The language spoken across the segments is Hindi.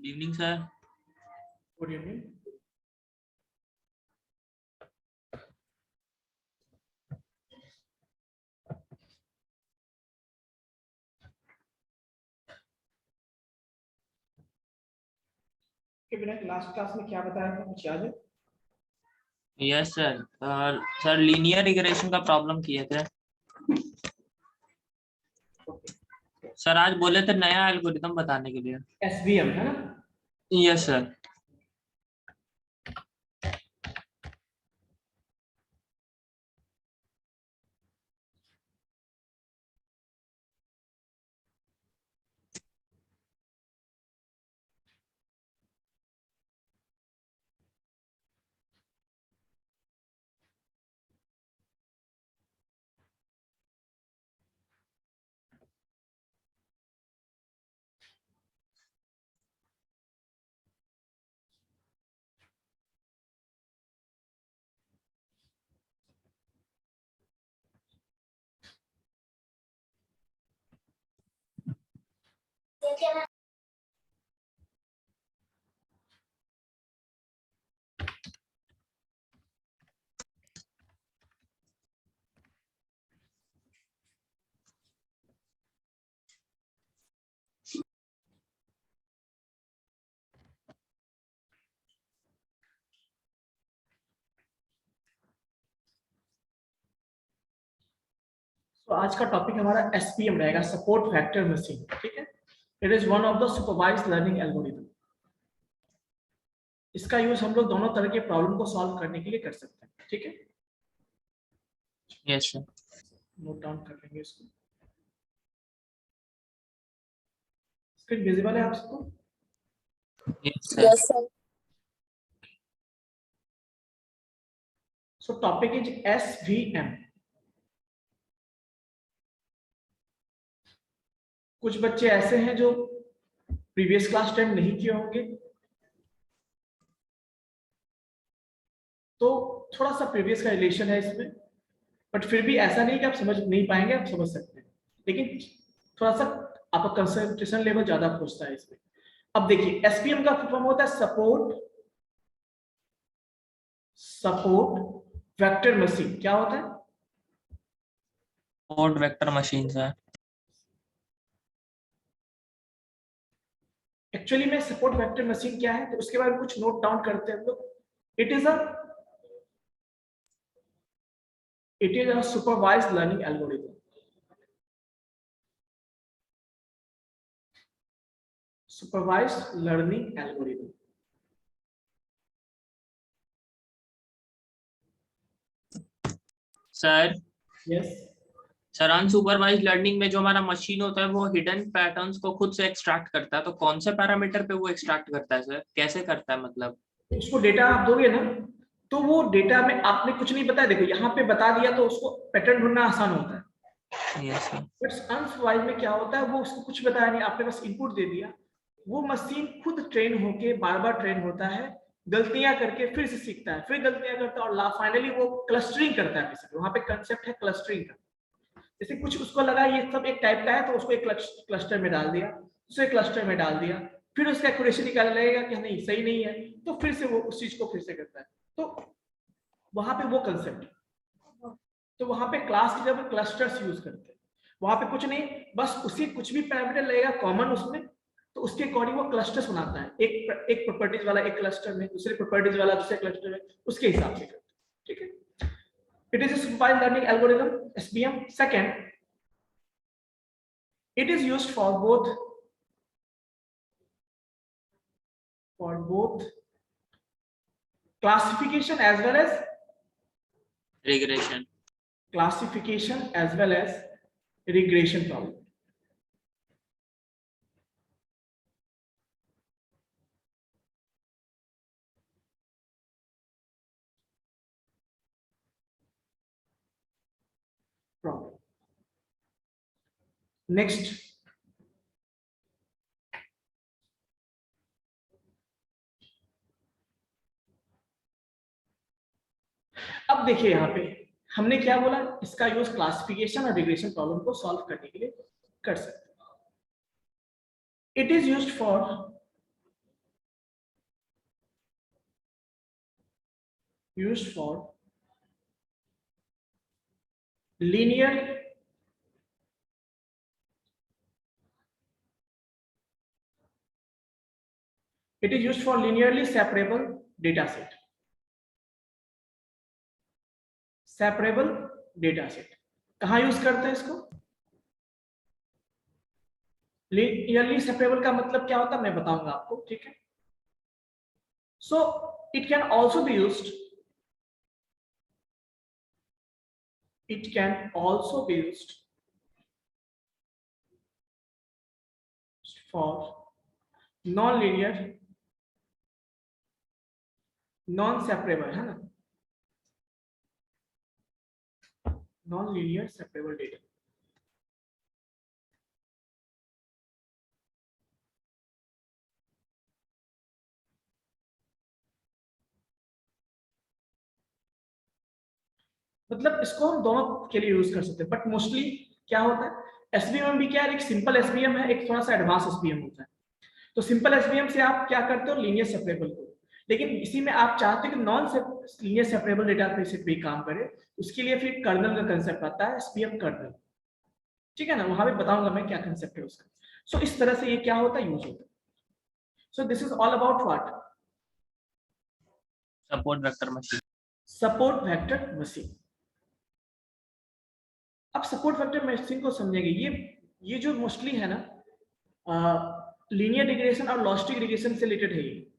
Good evening sir. Good evening. Last class में क्या बताया था, कुछ याद है? Yes sir. Sir linear regression का प्रॉब्लम किए थे। सर आज बोले थे नया एल्गोरिथम बताने के लिए। एसवीएम है ना? Yes sir. तो आज का टॉपिक हमारा एसपीएम रहेगा, सपोर्ट वेक्टर मशीन। ठीक है, it is one of the supervised learning algorithm. इसका यूज हम लोग दोनों तरह के प्रॉब्लम को सॉल्व करने के लिए कर सकते हैं। ठीक है, यस सर। नोट डाउन कर लेंगे इसको। स्क्रीन विजिबल है आप सबको? Yes sir. So topic is SVM. कुछ बच्चे ऐसे हैं जो प्रीवियस क्लास अटेंड नहीं किए होंगे, तो थोड़ा सा प्रीवियस का रिलेशन है इसमें, बट फिर भी ऐसा नहीं कि आप समझ नहीं पाएंगे, आप समझ सकते हैं, लेकिन थोड़ा सा आपका कंसंट्रेशन लेवल ज्यादा पहुंचता है इसमें। अब देखिए, एसपीएम का फुल फॉर्म होता है सपोर्ट वेक्टर मशीन। क्या होता है? Support vector machine sir. Actually में सपोर्ट वेक्टर मशीन क्या है, तो उसके बारे में कुछ नोट डाउन करते हैं हम लोग। It is a supervised learning algorithm. Supervised learning algorithm. Sir yes. Sir unsupervised learning में जो हमारा मशीन होता है वो हिडन पैटर्न्स को खुद से एक्सट्रैक्ट करता है, तो कौन से पैरामीटर पे वो एक्सट्रैक्ट करता है सर, कैसे करता है मतलब? उसको डेटा आप दोगे ना, तो वो डेटा में आपने कुछ नहीं बताया, देखो यहाँ पे बता दिया तो उसको पैटर्न ढूंढना आसान होता है। Yes sir. बट अनसुपरवाइज्ड में क्या होता है, वो उसको कुछ बताया नहीं, आपने बस इनपुट दे दिया। वो मशीन खुद ट्रेन होके बार बार ट्रेन होता है, गलतियां करके फिर से सीखता है, फिर गलतियां करता है, और फाइनली वो क्लस्टरिंग करता है। बेसिकली वहां पे कंसेप्ट है क्लस्टरिंग का। जैसे कुछ उसको लगा ये सब एक टाइप का है, तो उसको एक क्लस्टर में डाल दिया, दूसरे क्लस्टर में डाल दिया, फिर उसका एक्यूरेसी निकालने लगेगा कि नहीं सही नहीं है, तो फिर से वो उस चीज को फिर से करता है। तो वहां पे वो कंसेप्ट है। तो वहां पे क्लास की जब क्लस्टर्स यूज करते हैं, वहां पे कुछ नहीं, बस उसी कुछ भी पैरामीटर लगेगा कॉमन उसमें, तो उसके अकॉर्डिंग वो क्लस्टर्स बनाता है। एक प्रॉपर्टीज वाला एक क्लस्टर में, दूसरे प्रॉपर्टीज वाला दूसरे क्लस्टर में, उसके हिसाब से करते हैं। ठीक है, it is a supervised learning algorithm, SVM. Second, it is used for both classification as well as regression. regression problem. Next, अब देखिए यहाँ पे हमने क्या बोला, इसका यूज क्लासिफिकेशन और रिग्रेशन प्रॉब्लम को सॉल्व करने के लिए कर सकते हैं। It is used for used for linear it is used for linearly separable data set. Separable data set कहाँ यूज करते हैं इसको? लिनियरली सेपरेबल का मतलब क्या होता है मैं बताऊंगा आपको, ठीक है? So it can also be used, it can also be used for non-linear non-separable, है ना, non-linear separable data. मतलब इसको हम दोनों के लिए यूज कर सकते हैं, बट मोस्टली क्या होता है एसवीएम भी क्या है, एक सिंपल एसवीएम है, एक थोड़ा सा एडवांस एसवीएम होता है। तो सिंपल एसवीएम से आप क्या करते हो, लीनियर सेपरेबल को, लेकिन इसी में आप चाहते हो कि नॉन लीनियर सेपरेबल डेटा पे भी काम करे, उसके लिए फिर कर्नल का कंसेप्ट आता है, एसवीएम कर्नल, ठीक है ना, वहां पे बताऊंगा मैं क्या कंसेप्ट है उसका। सो इस तरह से ये क्या होता है, यूज होता है। सो this is all about what, support vector machine. Support vector machine. अब सपोर्ट वेक्टर मशीन को समझेंगे, ये जो मोस्टली है ना लीनियर रिग्रेशन और लॉजिस्टिक रिग्रेशन से रिलेटेड है, ये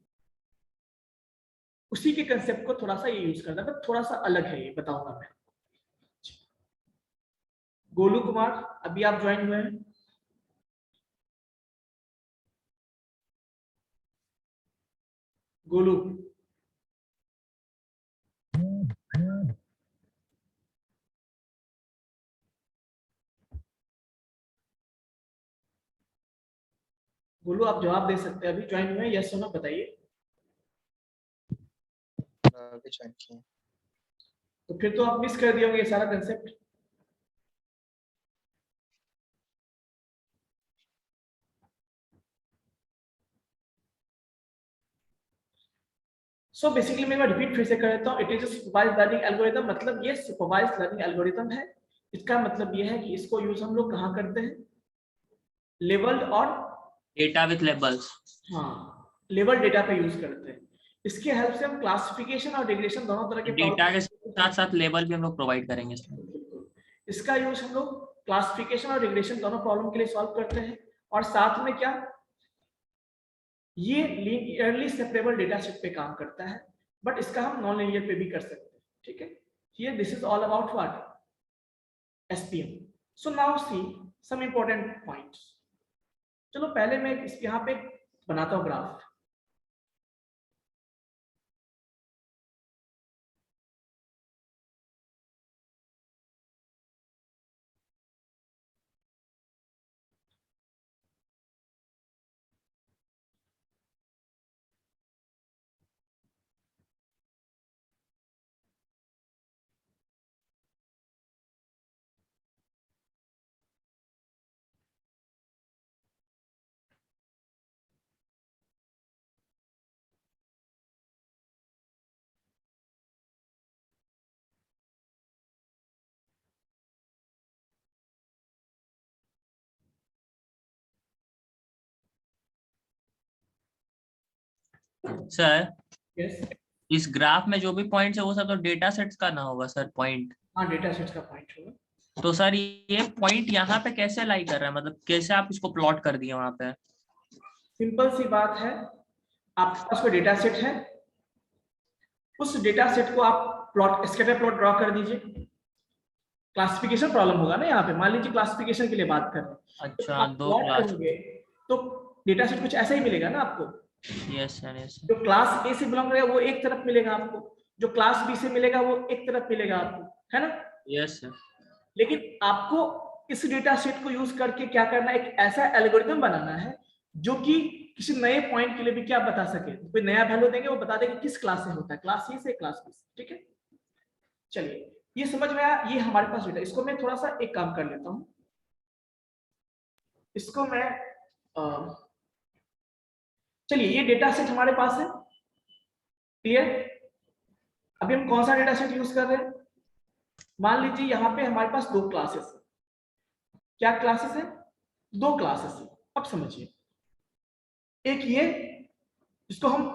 उसी के कंसेप्ट को थोड़ा सा ये यूज करता है, थोड़ा सा अलग है, ये बताऊंगा मैं। गोलू कुमार अभी आप ज्वाइन हुए हैं, गोलू गोलू आप जवाब दे सकते हैं, अभी ज्वाइन हुए हैं, यस और नो बताइए। अभी ज्वाइन किए। तो फिर तो आप मिस कर दिए होंगे ये सारा कंसेप्ट। सो बेसिकली मैं रिपीट फिर से कर देता हूँ, it is supervised learning algorithm, मतलब ये सुपरवाइज्ड लर्निंग एल्गोरिथम है। इसका मतलब ये है कि इसको यूज हम लोग कहाँ करते हैं, लेवल्ड और डेटा विथ लेबल्स, हाँ लेवल डेटा पे यूज करते हैं। इसके हेल्प से हम क्लासिफिकेशन और रिग्रेशन दोनों तरह के डेटा के साथ साथ लेबल भी हम लोग प्रोवाइड करेंगे इसमें। इसका यूज हम लोग क्लासिफिकेशन और रिग्रेशन दोनों प्रॉब्लम के लिए सॉल्व करते हैं, और साथ में क्या ये लीनियरली सेपरेबल डेटा सेट पे काम करता है, बट इसका हम नॉन लीनियर पे भी कर सकते हैं, ठीक है। Here this is all about what, SPM. So now see some important points. चलो पहले मैं इस यहाँ पे बनाता हूँ ग्राफ। सर यस, इस ग्राफ में जो भी पॉइंट्स है वो सब तो डेटा सेट्स का ना होगा सर, पॉइंट। हाँ डेटा सेट्स का पॉइंट होगा। तो सर ये पॉइंट यहाँ पे कैसे लाई कर रहा है, मतलब कैसे आप इसको प्लॉट कर दिए वहां पे? सिंपल सी बात है, आपके पास कोई डेटा सेट है, उस डेटा सेट को आप प्लॉट स्कैटर प्लॉट ड्रॉ कर दीजिए। क्लासिफिकेशन प्रॉब्लम होगा ना यहाँ पे, मान लीजिए क्लासिफिकेशन के लिए बात कर रहे हैं, तो अच्छा, आप दो प्लॉट क्लास। करोगे तो डेटा सेट कुछ ऐसा ही मिलेगा ना आपको। Yes sir, yes sir. जो क्लास ए से बिलोंग करेगा वो एक तरफ मिलेगा आपको, जो क्लास बी से मिलेगा वो एक तरफ मिलेगा आपको, है ना। Yes sir. लेकिन आपको इस डेटा सेट को यूज करके क्या करना है, एक ऐसा एल्गोरिथम बनाना है जो कि किसी नए पॉइंट के लिए भी क्या बता सके, कोई नया वैल्यू देंगे वो बता देंगे किस क्लास से होता है, क्लास ए से क्लास बी से, ठीक है। चलिए ये समझ में आया, ये हमारे पास डेटा। इसको मैं थोड़ा सा एक काम कर लेता हूं, इसको मैं चलिए ये डेटा सेट हमारे पास है, क्लियर। अभी हम कौन सा डेटा सेट यूज कर रहे हैं? मान लीजिए यहाँ पे हमारे पास दो क्लासेस है। क्या क्लासेस है? दो क्लासेस है। अब समझिए, एक ये जिसको हम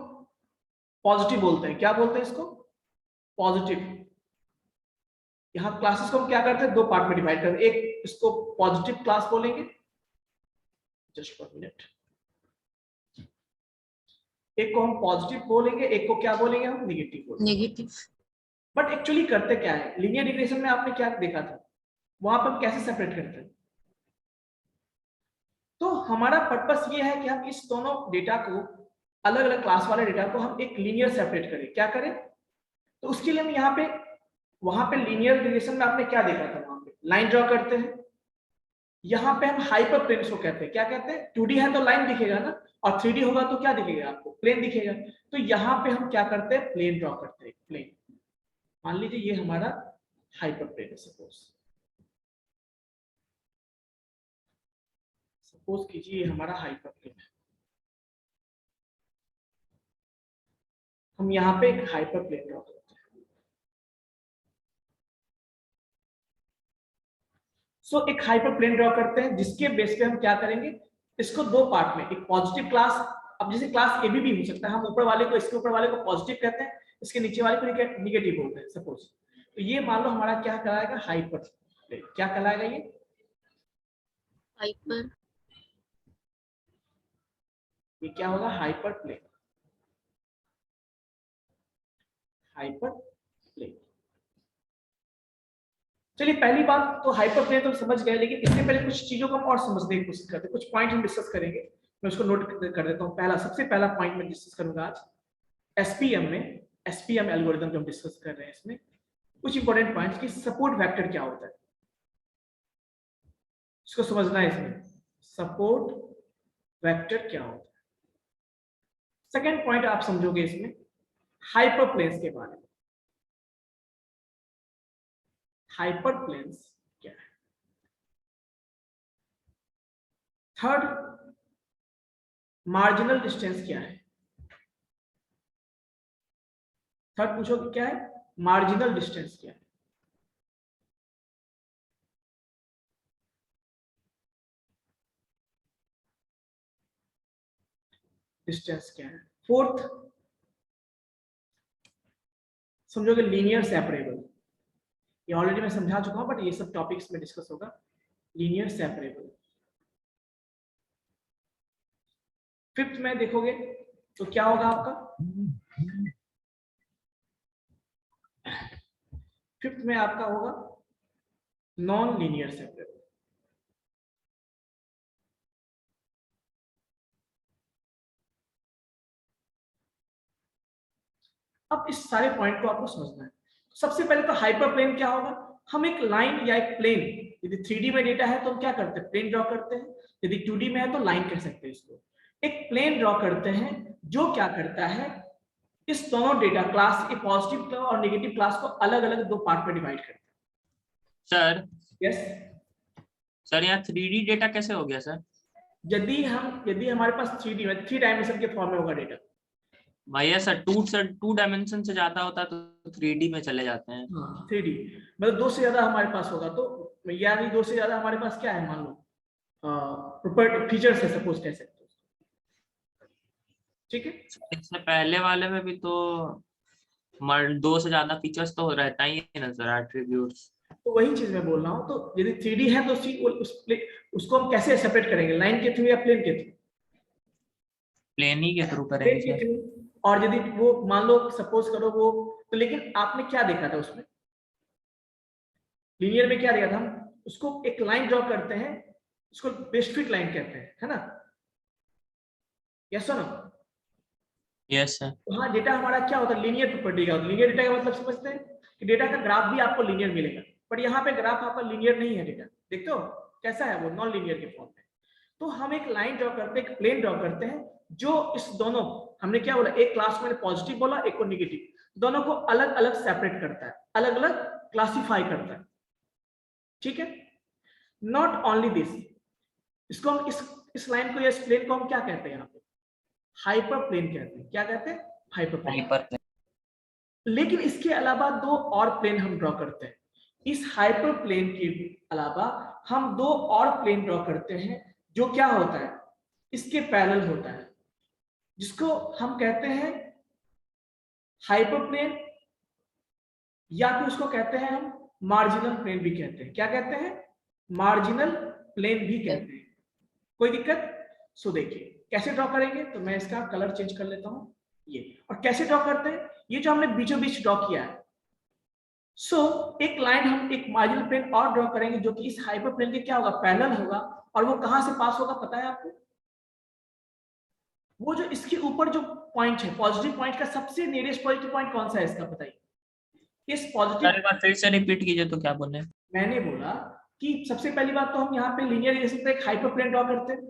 पॉजिटिव बोलते हैं, क्या बोलते हैं इसको? पॉजिटिव। यहाँ क्लासेस को हम क्या करते हैं? दो पार्ट में डिवाइड करते हैं। एक इसको पॉजिटिव क्लास बोलेंगे, जस्ट फॉर मिनट, एक को हम पॉजिटिव बोलेंगे, एक को क्या बोलेंगे हम? नेगेटिव बोलेंगे। नेगेटिव। बट एक्चुअली करते क्या है? लीनियर रिग्रेशन में आपने क्या देखा था, वहां पर हम कैसे सेपरेट करते हैं? तो हमारा पर्पस ये है कि हम इस दोनों डेटा को, अलग अलग क्लास वाले डेटा को हम एक लीनियर सेपरेट करें। क्या करें? तो उसके लिए हम यहाँ पे, वहां पे लीनियर रिग्रेशन में आपने क्या देखा था? वहां पे लाइन ड्रॉ करते हैं। यहाँ पे हम हाइपर प्लेन्स को कहते हैं। क्या कहते हैं? 2D है तो लाइन दिखेगा ना, और 3D होगा तो क्या दिखेगा आपको? प्लेन दिखेगा। तो यहाँ पे हम क्या करते हैं? प्लेन ड्रॉ करते हैं। प्लेन, मान लीजिए ये हमारा हाइपर प्लेन है। सपोज कीजिए ये हमारा हाइपर प्लेन है। हम यहाँ पे एक हाइपर प्लेन ड्रॉ करते हैं। सो एक हाइपर प्लेन ड्रॉ करते हैं, जिसके बेस पे हम क्या करेंगे? इसको दो पार्ट में, एक पॉजिटिव क्लास, अब जैसे क्लास ए भी हो सकता है, हम ऊपर वाले को, इसके ऊपर वाले को पॉजिटिव कहते हैं, इसके नीचे वाले को निगेटिव बोलते हैं सपोज। तो ये मान लो हमारा क्या कहलाएगा? Hyperplane. क्या कहलाएगा ये? हाइपर। ये क्या होगा? Hyperplane. Hyperplane. चलिए पहली बात तो हाइपर प्लेन तो समझ गए, लेकिन इससे पहले कुछ चीजों को हम और समझने की कोशिश करते हैं। कुछ पॉइंट हम डिस्कस करेंगे, मैं उसको नोट कर देता हूँ। पहला, सबसे पहला पॉइंट मैं डिस्कस करूंगा आज एसपीएम में। एसपीएम एल्गोरिथम जो हम डिस्कस कर रहे हैं, इसमें कुछ इंपॉर्टेंट पॉइंट्स कि सपोर्ट वेक्टर क्या होता है, इसको समझना है। इसमें सपोर्ट वेक्टर क्या होता है। सेकेंड पॉइंट आप समझोगे इसमें हाइपर प्लेन्स के बारे में। हाइपर प्लेन्स क्या है। थर्ड, मार्जिनल डिस्टेंस क्या है। थर्ड पूछोगे क्या है? मार्जिनल डिस्टेंस क्या है। डिस्टेंस क्या है। फोर्थ समझोगे लीनियर सेपरेबल। ये ऑलरेडी मैं समझा चुका हूं, बट ये सब टॉपिक्स में डिस्कस होगा। Linear separable. फिफ्थ में देखोगे तो क्या होगा आपका? फिफ्थ में आपका होगा नॉन लीनियर सेपरेबल। अब इस सारे पॉइंट को आपको समझना है। सबसे पहले तो हाइपर प्लेन क्या होगा? हम एक लाइन या एक प्लेन, यदि 3D में डेटा है तो हम क्या करते हैं? प्लेन ड्रॉ करते हैं। यदि 2D में है तो लाइन कह सकते हैं इसको। एक प्लेन ड्रॉ करते हैं जो क्या करता है, इस दोनों डेटा क्लास के पॉजिटिव और नेगेटिव क्लास को अलग अलग दो पार्ट में डिवाइड करता है। सर यस सर, यहाँ 3D डेटा कैसे हो गया सर? यदि हमारे पास 3D में 3 डायमेंशन के फॉर्म में होगा डेटा। भैया सर, 2 डायमेंशन से ज्यादा होता तो 3D में चले जाते हैं। हाँ 3D मतलब 2 से ज्यादा हमारे पास होगा तो, यानी 2 से ज्यादा हमारे पास क्या है, मान लो प्रॉपर्टी फीचर्स है सपोज कह सकते हो। ठीक है, इससे पहले वाले में भी तो 2 से ज्यादा फीचर्स तो रहता ही है ना सर, एट्रीब्यूट्स। तो वही चीज मैं बोल रहा हूँ। तो यदि 3D है तो उसको हम कैसे सेपरेट करेंगे? लाइन के थ्रू या प्लेन के थ्रू? प्लेन ही के थ्रू प्लेन करेंगे के सर। थ्रू। और यदि वो मान लो सपोज करो वो, तो लेकिन आपने क्या देखा था उसमें? लीनियर में क्या देखा था? हम उसको एक लाइन ड्रॉ करते हैं, उसको बेस्ट फिट लाइन कहते हैं, है ना? यस और नो? Yes sir. हाँ, डेटा हमारा क्या होता है? लीनियर प्रॉपर्टी का होता है। लीनियर डेटा का मतलब समझते हैं कि डेटा का ग्राफ भी आपको लीनियर मिलेगा, पर यहाँ पे ग्राफ आपका लीनियर नहीं है। डेटा देखते हो कैसा है? वो नॉन लीनियर के फॉर्म में। तो हम एक लाइन ड्रॉ करते हैं, एक प्लेन ड्रॉ करते हैं, जो इस दोनों, हमने क्या बोला, एक क्लास को मैंने पॉजिटिव बोला, एक को निगेटिव, दोनों को अलग अलग सेपरेट करता है, अलग अलग क्लासिफाई करता है। ठीक है, नॉट ओनली दिस, इसको हम इस लाइन को या इस प्लेन को हम क्या कहते हैं? यहाँ पे हाइपर प्लेन कहते हैं। क्या कहते हैं? Hyperplane. हाइपर लेकिन इसके अलावा दो और प्लेन हम ड्रॉ करते हैं। इस हाइपर प्लेन के अलावा हम दो और प्लेन ड्रॉ करते हैं जो क्या होता है, इसके पैरेलल होता है, जिसको हम कहते हैं हाइपर प्लेन, या फिर उसको कहते हैं हम मार्जिनल प्लेन भी कहते हैं। क्या कहते हैं? मार्जिनल प्लेन भी कहते हैं। कोई दिक्कत? सो देखिए कैसे ड्रॉ करेंगे, तो मैं इसका कलर चेंज कर लेता हूं ये। और कैसे ड्रॉ करते हैं, ये जो हमने बीचों बीच ड्रॉ किया है, सो एक लाइन हम एक मार्जिनल प्लेन और ड्रॉ करेंगे जो कि इस हाइपर प्लेन के क्या होगा, पैरेलल होगा। और वो कहां से पास होगा पता है आपको? वो जो इसके ऊपर जो पॉइंट है, पॉजिटिव पॉइंट का सबसे नियरेस्ट पॉजिटिव पॉइंट कौन सा है इसका बताइए? इस पॉजिटिव, एक बार फिर से रिपीट कीजिए तो क्या बोले? मैंने बोला कि सबसे पहली बात तो हम यहाँ पे लीनियर रिलेशन पे एक हाइपर प्लेन ड्रॉ करते हैं।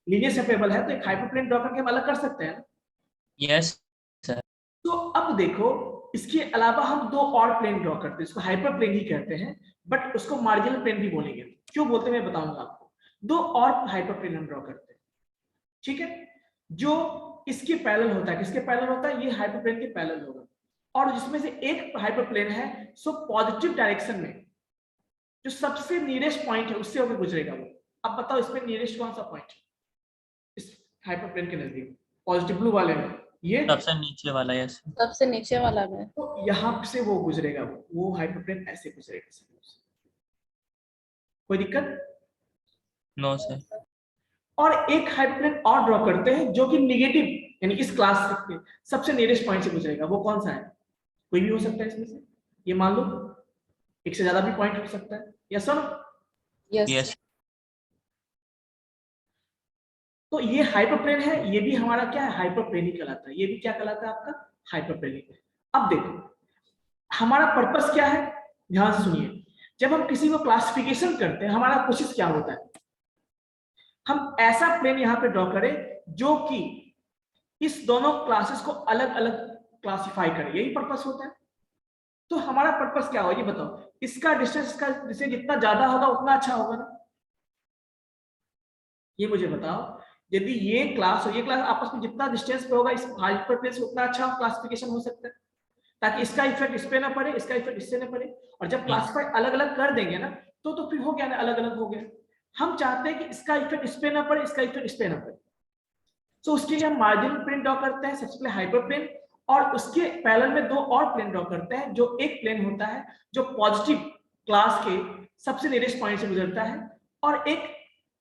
लीनियर सेपरेबल है तो एक हाइपर प्लेन ड्रॉ करके हम अलग कर सकते हैं। Yes sir. तो अब देखो, इसके अलावा हम दो और प्लेन ड्रॉ करते हैं, इसको हाइपर प्लेन ही कहते हैं, बट उसको मार्जिनल प्लेन भी बोलेंगे। क्यों बोलते हैं मैं बताऊंगा आपको। दो और हाइपर प्लेन हम ड्रॉ करते हैं, ठीक है, जो इसके पैरेलल होता है। किसके पैरेलल होता है? ये हाइपर प्लेन के पैरेलल होगा। और जिसमें से एक हाइपर प्लेन है सो पॉजिटिव डायरेक्शन में जो सबसे नियरेस्ट पॉइंट है उससे होकर गुजरेगा वो। अब बताओ इसमें नियरेस्ट कौन सा पॉइंट है इस हाइपर प्लेन के नजदीक? पॉजिटिव ब्लू वाले में ये सबसे नीचे वाला, यस। सबसे नीचे वाला में। तो यहां से वो गुजरेगा, वो हाइपर प्लेन ऐसे गुजरेगा। कोई दिक्कत? No sir. और एक हाइपर प्लेन और ड्रॉ करते हैं जो कि निगेटिव, यानी इस क्लास के सबसे नियरेस्ट पॉइंट से गुजरेगा। वो कौन सा है? कोई भी हो सकता है इसमें से, ये मान लो एक से ज्यादा भी पॉइंट हो सकता है। Yes sir? यस। तो ये हाइपर प्लेन है, ये भी हमारा क्या है, हाइपर प्लेन ही कहलाता है। ये भी क्या कहलाता है आपका? Hyperplane. अब देखो हमारा पर्पस क्या है, ध्यान से सुनिए। जब हम किसी को क्लासिफिकेशन करते हैं, हमारा कोशिश क्या होता है, हम ऐसा प्लेन यहां पे ड्रॉ करें जो कि इस दोनों क्लासेस को अलग अलग क्लासिफाई करे। यही पर्पस होता है। तो हमारा पर्पस क्या होगा ये बताओ? इसका डिस्टेंस, इसका डिस्टेंस जितना ज्यादा होगा उतना अच्छा होगा ना? ये मुझे बताओ। यदि ये क्लास और ये क्लास आपस में जितना डिस्टेंस पे होगा इस हाइपर प्लेन से उतना अच्छा क्लासिफिकेशन हो सकता है, ताकि इसका इफेक्ट इस पे ना पड़े, इसका इफेक्ट इससे ना पड़े। और जब क्लासिफाई अलग अलग कर देंगे ना, तो फिर हो गया ना, अलग अलग हो गया। हम चाहते हैं कि इसका इफेक्ट इस पे ना पड़े, इसका इफेक्ट इस पे ना पड़े। तो उसके लिए हम मार्जिनल प्लेन ड्रॉ करते हैं, सबसे पहले हाइपर प्लेन, और उसके पैरेलल में दो और प्लेन ड्रॉ करते हैं। जो एक प्लेन होता है जो पॉजिटिव क्लास के सबसे नियरेस्ट पॉइंट से गुजरता है, और एक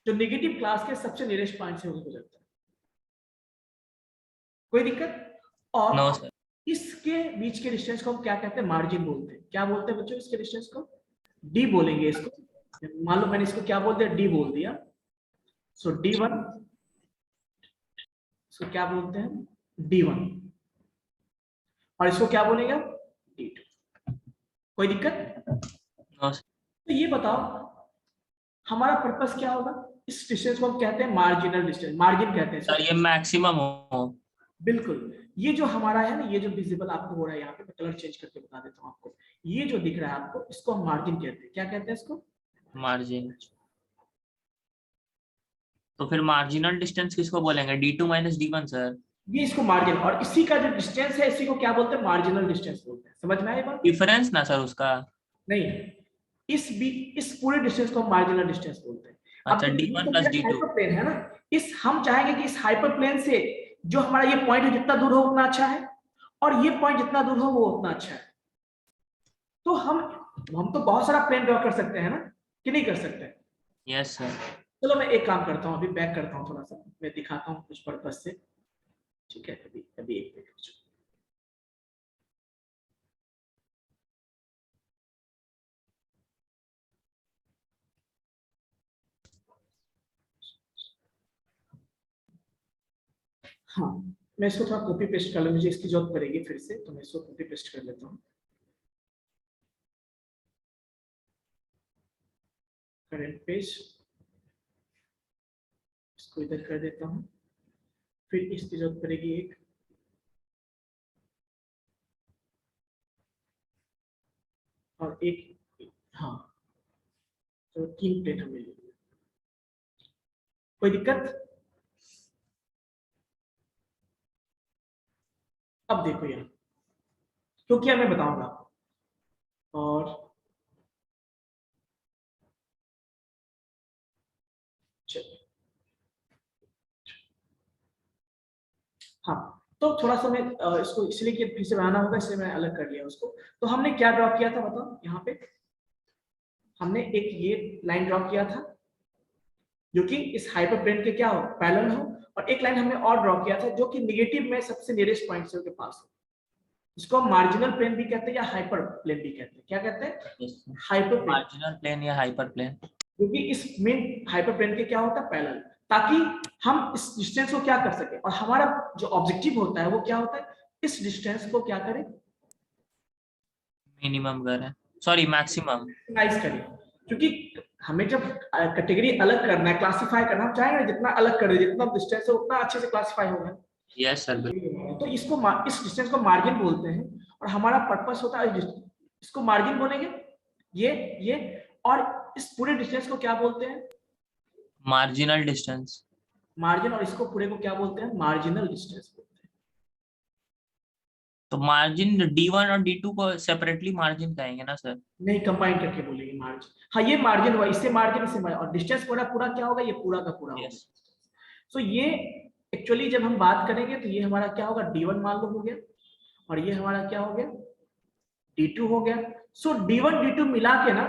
जो नेगेटिव क्लास के सबसे नियरेस्ट पॉइंट से गुजरता है। कोई दिक्कत? और नो सर। इसके बीच के डिस्टेंस को हम क्या कहते हैं? मार्जिन बोलते हैं। क्या बोलते हैं बच्चों इसके डिस्टेंस को? डी बोलेंगे इसको। मान लो मैंने इसको क्या बोल दिया, डी बोल दिया। सो D1, इसको क्या बोलते हैं? D1। और इसको क्या बोलेगा? D2। कोई दिक्कत? No sir. तो ये बताओ हमारा पर्पस क्या होगा? इस डिस्टेंस को हम कहते हैं मार्जिनल डिस्टेंस, मार्जिन कहते हैं सर इसको। ये मैक्सिमम हो। बिल्कुल। ये जो हमारा है ना, ये जो विजिबल आपको हो रहा है यहाँ पे, मैं कलर चेंज करके बता देता हूँ आपको। ये जो दिख रहा है आपको, इसको हम मार्जिन कहते हैं। क्या कहते हैं इसको? मार्जिन। तो फिर मार्जिनल डिस्टेंस किसको बोलेंगे? D2 minus D1 sir. ये इसको मार्जिन, और इसी का जो डिस्टेंस है इसी को क्या बोलते हैं? मार्जिनल डिस्टेंस बोलते हैं। समझ में आया बात? डिफरेंस ना सर उसका। नहीं, इस पूरे डिस्टेंस को मार्जिनल डिस्टेंस बोलते हैं। अच्छा, अब ये D1 तो प्लस मेरा D2। हाइपर प्लेन है ना, इस हम चाहेंगे कि इस हाइपर प्लेन से जो हमारा ये पॉइंट है जितना दूर हो उतना अच्छा है, और ये पॉइंट जितना दूर हो वो उतना अच्छा है। तो हम तो बहुत सारा प्लेन ड्रॉ कर सकते हैं ना, कि नहीं कर सकते? Yes sir. चलो मैं एक काम करता हूँ, अभी बैक करता हूँ थोड़ा सा, मैं दिखाता हूँ कुछ पर्पस से। ठीक है, अभी अभी एक मिनट। हाँ, मैं इसको थोड़ा कॉपी पेस्ट कर लूँ, मुझे इसकी जरूरत पड़ेगी फिर से, तो मैं इसको कॉपी पेस्ट कर लेता हूँ। करंट पेज, इसको इधर कर देता हूँ। फिर इसकी जरूरत पड़ेगी एक, और एक, हाँ, तो 3 प्लेट हमें लेनी है। कोई दिक्कत? अब देखो यहाँ तो क्या मैं बताऊंगा आपको। और चलिए, हाँ, तो थोड़ा सा मैं इसको इसलिए कि फिर से बनाना होगा, इसलिए मैंने अलग कर लिया उसको। तो हमने क्या ड्रॉ किया था बताओ, यहाँ पे हमने एक ये लाइन ड्रॉ किया था जो कि इस हाइपरप्लेन के क्या हो, पैरेलल हो, और एक लाइन हमने और ड्रॉ किया था जो कि निगेटिव में सबसे नियरेस्ट पॉइंट से के पास हो। इसको हम मार्जिनल प्लेन भी कहते हैं या हाइपर प्लेन भी कहते हैं। क्या कहते हैं? Hyperplane. मार्जिनल प्लेन या हाइपर प्लेन, क्योंकि इस मेन हाइपर प्लेन के क्या होता है, पैरेलल, ताकि हम इस डिस्टेंस को क्या कर सके, और हमारा जो ऑब्जेक्टिव होता है वो क्या होता है, इस डिस्टेंस को क्या करें, मिनिमम करें, सॉरी मैक्सिमम। मैक्सिमाइज करें। क्योंकि हमें जब कैटेगरी अलग करना है, क्लासिफाई करना, हम चाहेंगे जितना अलग करें, जितना डिस्टेंस है उतना अच्छे से क्लासिफाई होगा। Yes sir. तो इसको इस डिस्टेंस को मार्जिन बोलते हैं, और हमारा पर्पस होता है इसको मार्जिन बोलेंगे, ये और इस पूरे डिस्टेंस को क्या बोलते हैं, मार्जिनल डिस्टेंस। मार्जिन, और इसको पूरे को क्या बोलते हैं, मार्जिनल डिस्टेंस बोलते हैं। तो मार्जिन D1 और D2 को सेपरेटली मार्जिन कहेंगे ना सर? नहीं, कंबाइन करके बोलेंगे मार्जिन। हाँ, ये मार्जिन हुआ, इससे मार्जिन, इससे मार्जिन, और डिस्टेंस पूरा पूरा क्या होगा, ये पूरा का पूरा होगा। यस। तो ये एक्चुअली जब हम बात करेंगे तो ये हमारा क्या होगा, D1 मान लो हो गया, और ये हमारा क्या हो गया, D2 हो गया। सो D1 D2 मिला के ना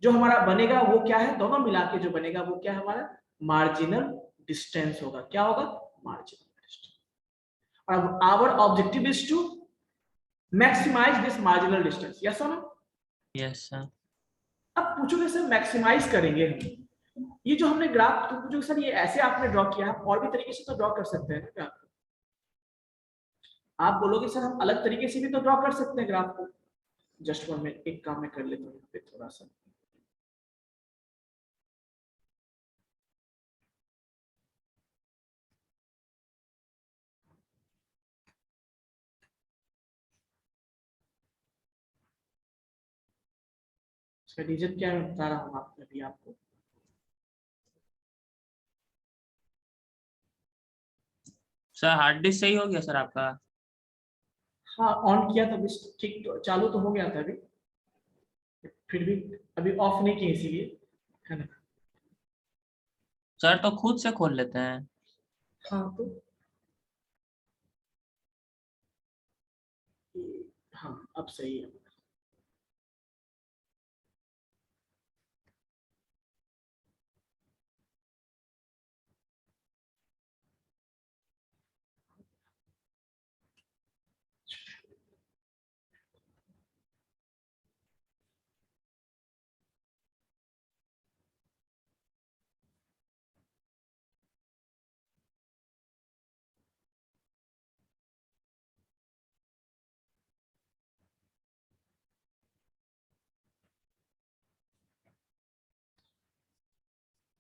जो हमारा बनेगा वो क्या है, दोनों मिला के जो बनेगा वो क्या है, हमारा मार्जिनल डिस्टेंस होगा। क्या होगा, मार्जिनल डिस्टेंस। अब our objective is to maximise this marginal distance, yes और नो? Yes sir. अब पूछोगे सर मैक्सिमाइज करेंगे हम, ये जो हमने ग्राफ, तो पूछोगे सर ये ऐसे आपने ड्रॉ किया, आप और भी तरीके से तो ड्रॉ कर सकते हैं ना ग्राफ। आप बोलोगे सर हम अलग तरीके से भी तो ड्रॉ कर सकते हैं ग्राफ को। जस्ट वन मिनट, एक काम मैं कर लेता हूँ यहाँ पे थोड़ा सा। इसका रीजन क्या है बता रहा हूँ आपको अभी आपको। सर हार्ड डिस्क सही हो गया सर आपका? हाँ, ऑन किया था अभी, ठीक तो चालू तो हो गया था अभी, फिर भी अभी ऑफ नहीं किया इसीलिए, है ना। सर तो खुद से खोल लेते हैं। हाँ तो हाँ, अब सही है।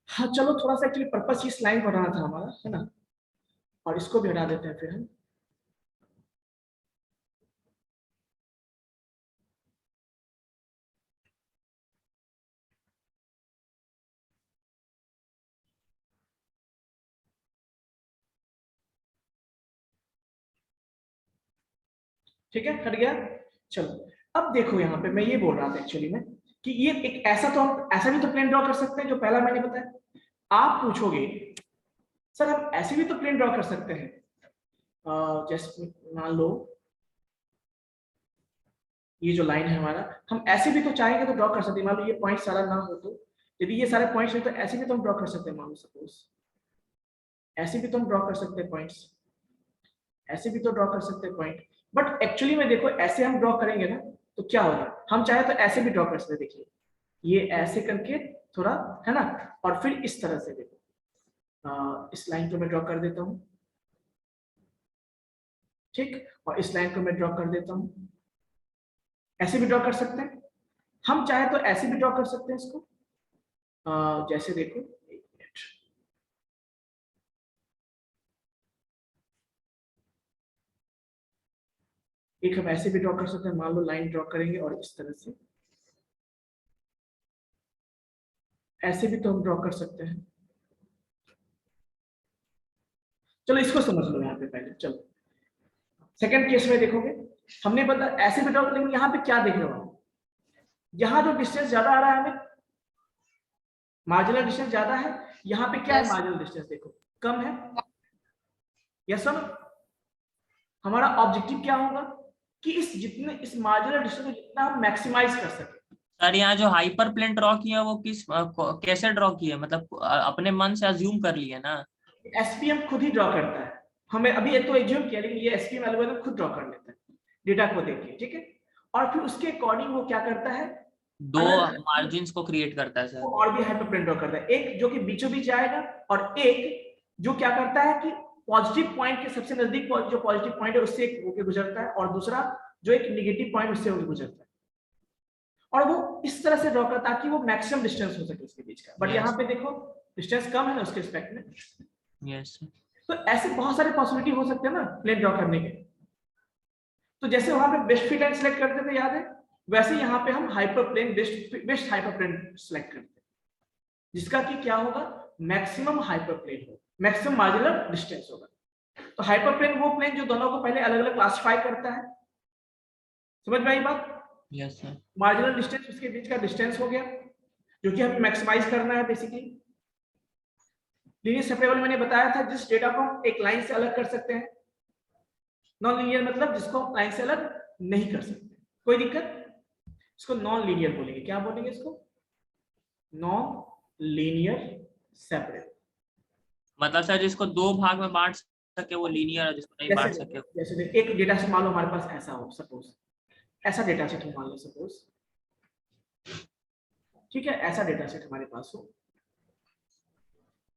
हाँ चलो, थोड़ा सा एक्चुअली पर्पस इस लाइन बनाना था हमारा, है ना, और इसको भी हटा देते हैं फिर हम। ठीक है, हट गया। चलो, अब देखो यहाँ पे मैं ये बोल रहा था एक्चुअली में कि ये एक ऐसा, तो हम ऐसा भी तो प्लेन ड्रॉ कर सकते हैं जो पहला मैंने बताया। आप पूछोगे सर हम ऐसे भी तो प्लेन ड्रॉ कर सकते हैं, जैसे मान लो ये जो लाइन है हमारा, हम ऐसे भी तो चाहेंगे तो ड्रॉ कर सकते हैं। मान लो ये पॉइंट सारा ना हो तो, यदि ये सारे पॉइंट्स हैं तो ऐसे भी तो हम ड्रॉ कर सकते हैं। मान लो सपोज ऐसे भी तो हम ड्रॉ कर सकते हैं पॉइंट्स, ऐसे भी तो ड्रॉ कर सकते हैं पॉइंट। बट एक्चुअली में देखो, ऐसे हम ड्रॉ करेंगे ना तो क्या होगा, हम चाहे तो ऐसे भी ड्रॉ कर सकते हैं। देखिए ये ऐसे करके थोड़ा, है ना, और फिर इस तरह से देखो, इस लाइन को मैं ड्रॉ कर देता हूँ, ठीक, और इस लाइन को मैं ड्रॉ कर देता हूँ। ऐसे भी ड्रॉ कर सकते हैं, हम चाहे तो ऐसे भी ड्रॉ कर सकते हैं इसको, जैसे देखो, एक मिनट, एक हम ऐसे भी ड्रॉ कर सकते हैं। मान लो लाइन ड्रॉ करेंगे और इस तरह से ऐसे भी तो हम ड्रॉ कर सकते हैं। चलो इसको समझ लो यहाँ पे पहले। चलो सेकंड केस में देखोगे, हमने बता ऐसे भी ड्रॉ, लेकिन यहाँ पे क्या देख रहे हो आप, यहाँ जो डिस्टेंस ज्यादा आ रहा है हमें, मार्जिनल डिस्टेंस ज्यादा है, यहाँ पे क्या है Yes. मार्जिनल डिस्टेंस देखो कम है। यस सर, हमारा ऑब्जेक्टिव क्या होगा कि इस मार्जिनल डिस्टेंस को जितना हम मैक्सिमाइज कर सके। सर यहाँ जो हाइपर प्लेन ड्रॉ किया वो कैसे ड्रॉ किया, मतलब अपने मन से अज्यूम कर लिया ना? एसपीएम खुद ही ड्रॉ करता है, हमें अभी ये तो एज्यूम किया, लेकिन ये एसपीएम एल्गोरिथम खुद ड्रॉ कर लेता है डेटा को देख के, ठीक है। और फिर उसके अकॉर्डिंग वो क्या करता है, दो मार्जिन्स को क्रिएट करता है सर। वो और भी हाइपरप्लेन ड्रॉ करता है, एक जो कि बीचों बीच आएगा और एक जो क्या करता है कि पॉजिटिव पॉइंट के सबसे नजदीक जो पॉजिटिव पॉइंट है उससे होकर गुजरता है, और दूसरा जो एक नेगेटिव पॉइंट उससे होकर गुजरता है, और वो इस तरह से ड्रॉ करता है ताकि वो मैक्सिमम डिस्टेंस हो सके उसके बीच का। बट यहाँ पे देखो डिस्टेंस कम है ना उसके रिस्पेक्ट में। यस। तो ऐसे बहुत सारे पॉसिबिलिटी हो सकते हैं ना प्लेन ड्रॉ करने के। तो जैसे वहां पे बेस्ट फिट लाइन सेलेक्ट करते थे याद है, वैसे यहाँ पे हम हाइपरप्लेन बेस्ट हाइपरप्लेन सेलेक्ट करते हैं, जिसका कि क्या होगा, मैक्सिमम हाइपरप्लेन हो, मैक्सिमम मार्जिनल डिस्टेंस होगा। तो हाइपरप्लेन वो प्लेन जो दोनों को पहले अलग अलग क्लासिफाई करता है, समझ में आई बात? Yes sir. मार्जिनल डिस्टेंस उसके बीच का डिस्टेंस हो गया जो कि हमें मैक्सिमाइज करना है बेसिकली। लीनियर सेपरेबल मैंने बताया था जिस डेटा को हम एक लाइन से अलग कर सकते हैं। नॉन लीनियर मतलब जिसको हम लाइन से अलग नहीं कर सकते, कोई दिक्कत, इसको नॉन लीनियर बोलेंगे। क्या बोलेंगे इसको? Non linear separable. मतलब सर जिसको दो भाग में बांट सके वो लीनियर है, जिसको नहीं बांट सके। जैसे एक डेटा से मान लो हमारे पास ऐसा हो, सपोज ऐसा डेटा सेट हो, मान लो सपोज, ठीक है, ऐसा डेटा सेट हमारे पास हो,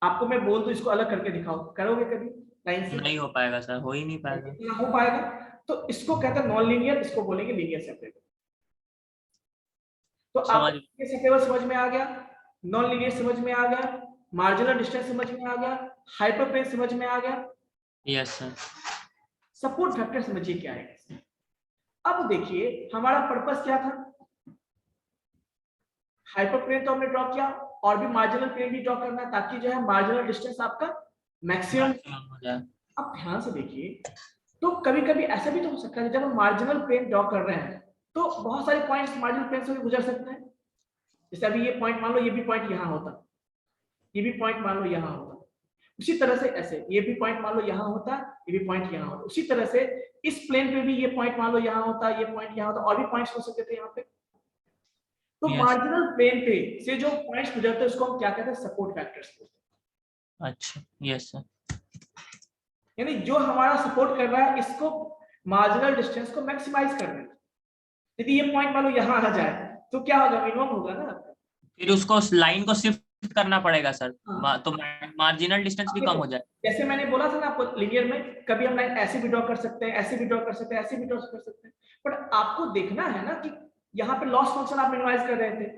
आपको मैं बोल दूं इसको अलग करके दिखाओ, करोगे कभी लाइन से? नहीं हो पाएगा सर, हो ही नहीं पाएगा। ना हो पाएगा। तो इसको कहते हैं नॉन लीनियर, इसको बोलेंगे लीनियर सेपरेबल। तो आप सेपरेबल समझ में आ गया, नॉन लीनियर समझ में आ गया, मार्जिनल डिस्टेंस समझ में आ गया, हाइपरप्लेन समझ में आ गया। Yes sir. सपोर्ट फैक्टर समझिए क्या है। अब देखिए हमारा पर्पस क्या था, हाइपरप्लेन तो हमने ड्रॉ किया और भी मार्जिनल प्लेन भी ड्रॉ करना है ताकि जो है मार्जिनल डिस्टेंस आपका मैक्सिमम हो जाए। अब ध्यान से देखिए, तो कभी कभी ऐसा भी तो हो सकता है जब हम मार्जिनल प्लेन ड्रॉ कर रहे हैं तो बहुत सारे पॉइंट्स मार्जिनल प्लेन से गुजर सकते हैं। जैसे अभी ये पॉइंट मान लो, ये भी पॉइंट यहाँ होता, ये भी पॉइंट मान लो यहाँ होता, उसी तरह से ऐसे ये भी पॉइंट मान लो यहाँ होता, ये भी पॉइंट यहाँ होता, उसी तरह से इस प्लेन पे भी ये पॉइंट मान लो यहाँ होता, ये पॉइंट यहाँ होता, और भी पॉइंट्स हो सकते थे यहाँ पे। तो मार्जिनल प्लेन पे से जो पॉइंट्स गुजरते हैं उसको हम क्या कहते हैं, सपोर्ट फैक्टर्स बोलते हैं। अच्छा यस सर। यानी जो हमारा सपोर्ट कर रहा है इसको मार्जिनल डिस्टेंस को मैक्सिमाइज करना है। यदि ये पॉइंट मान लो यहाँ आ जाए तो क्या होगा, मिनिमम होगा ना, फिर उसको लाइन को शिफ्ट करना पड़ेगा सर। हाँ। तो मार्जिनल डिस्टेंस भी कम हो जाए। जैसे मैंने बोला था ना आपको, लीनियर में कभी हम लाइन ऐसे भी ड्रॉ कर सकते हैं, ऐसे भी ड्रॉ कर सकते हैं, ऐसे भी ड्रॉ कर सकते हैं, बट आपको देखना है ना कि यहाँ पे लॉस फंक्शन आप मिनिमाइज कर रहे थे,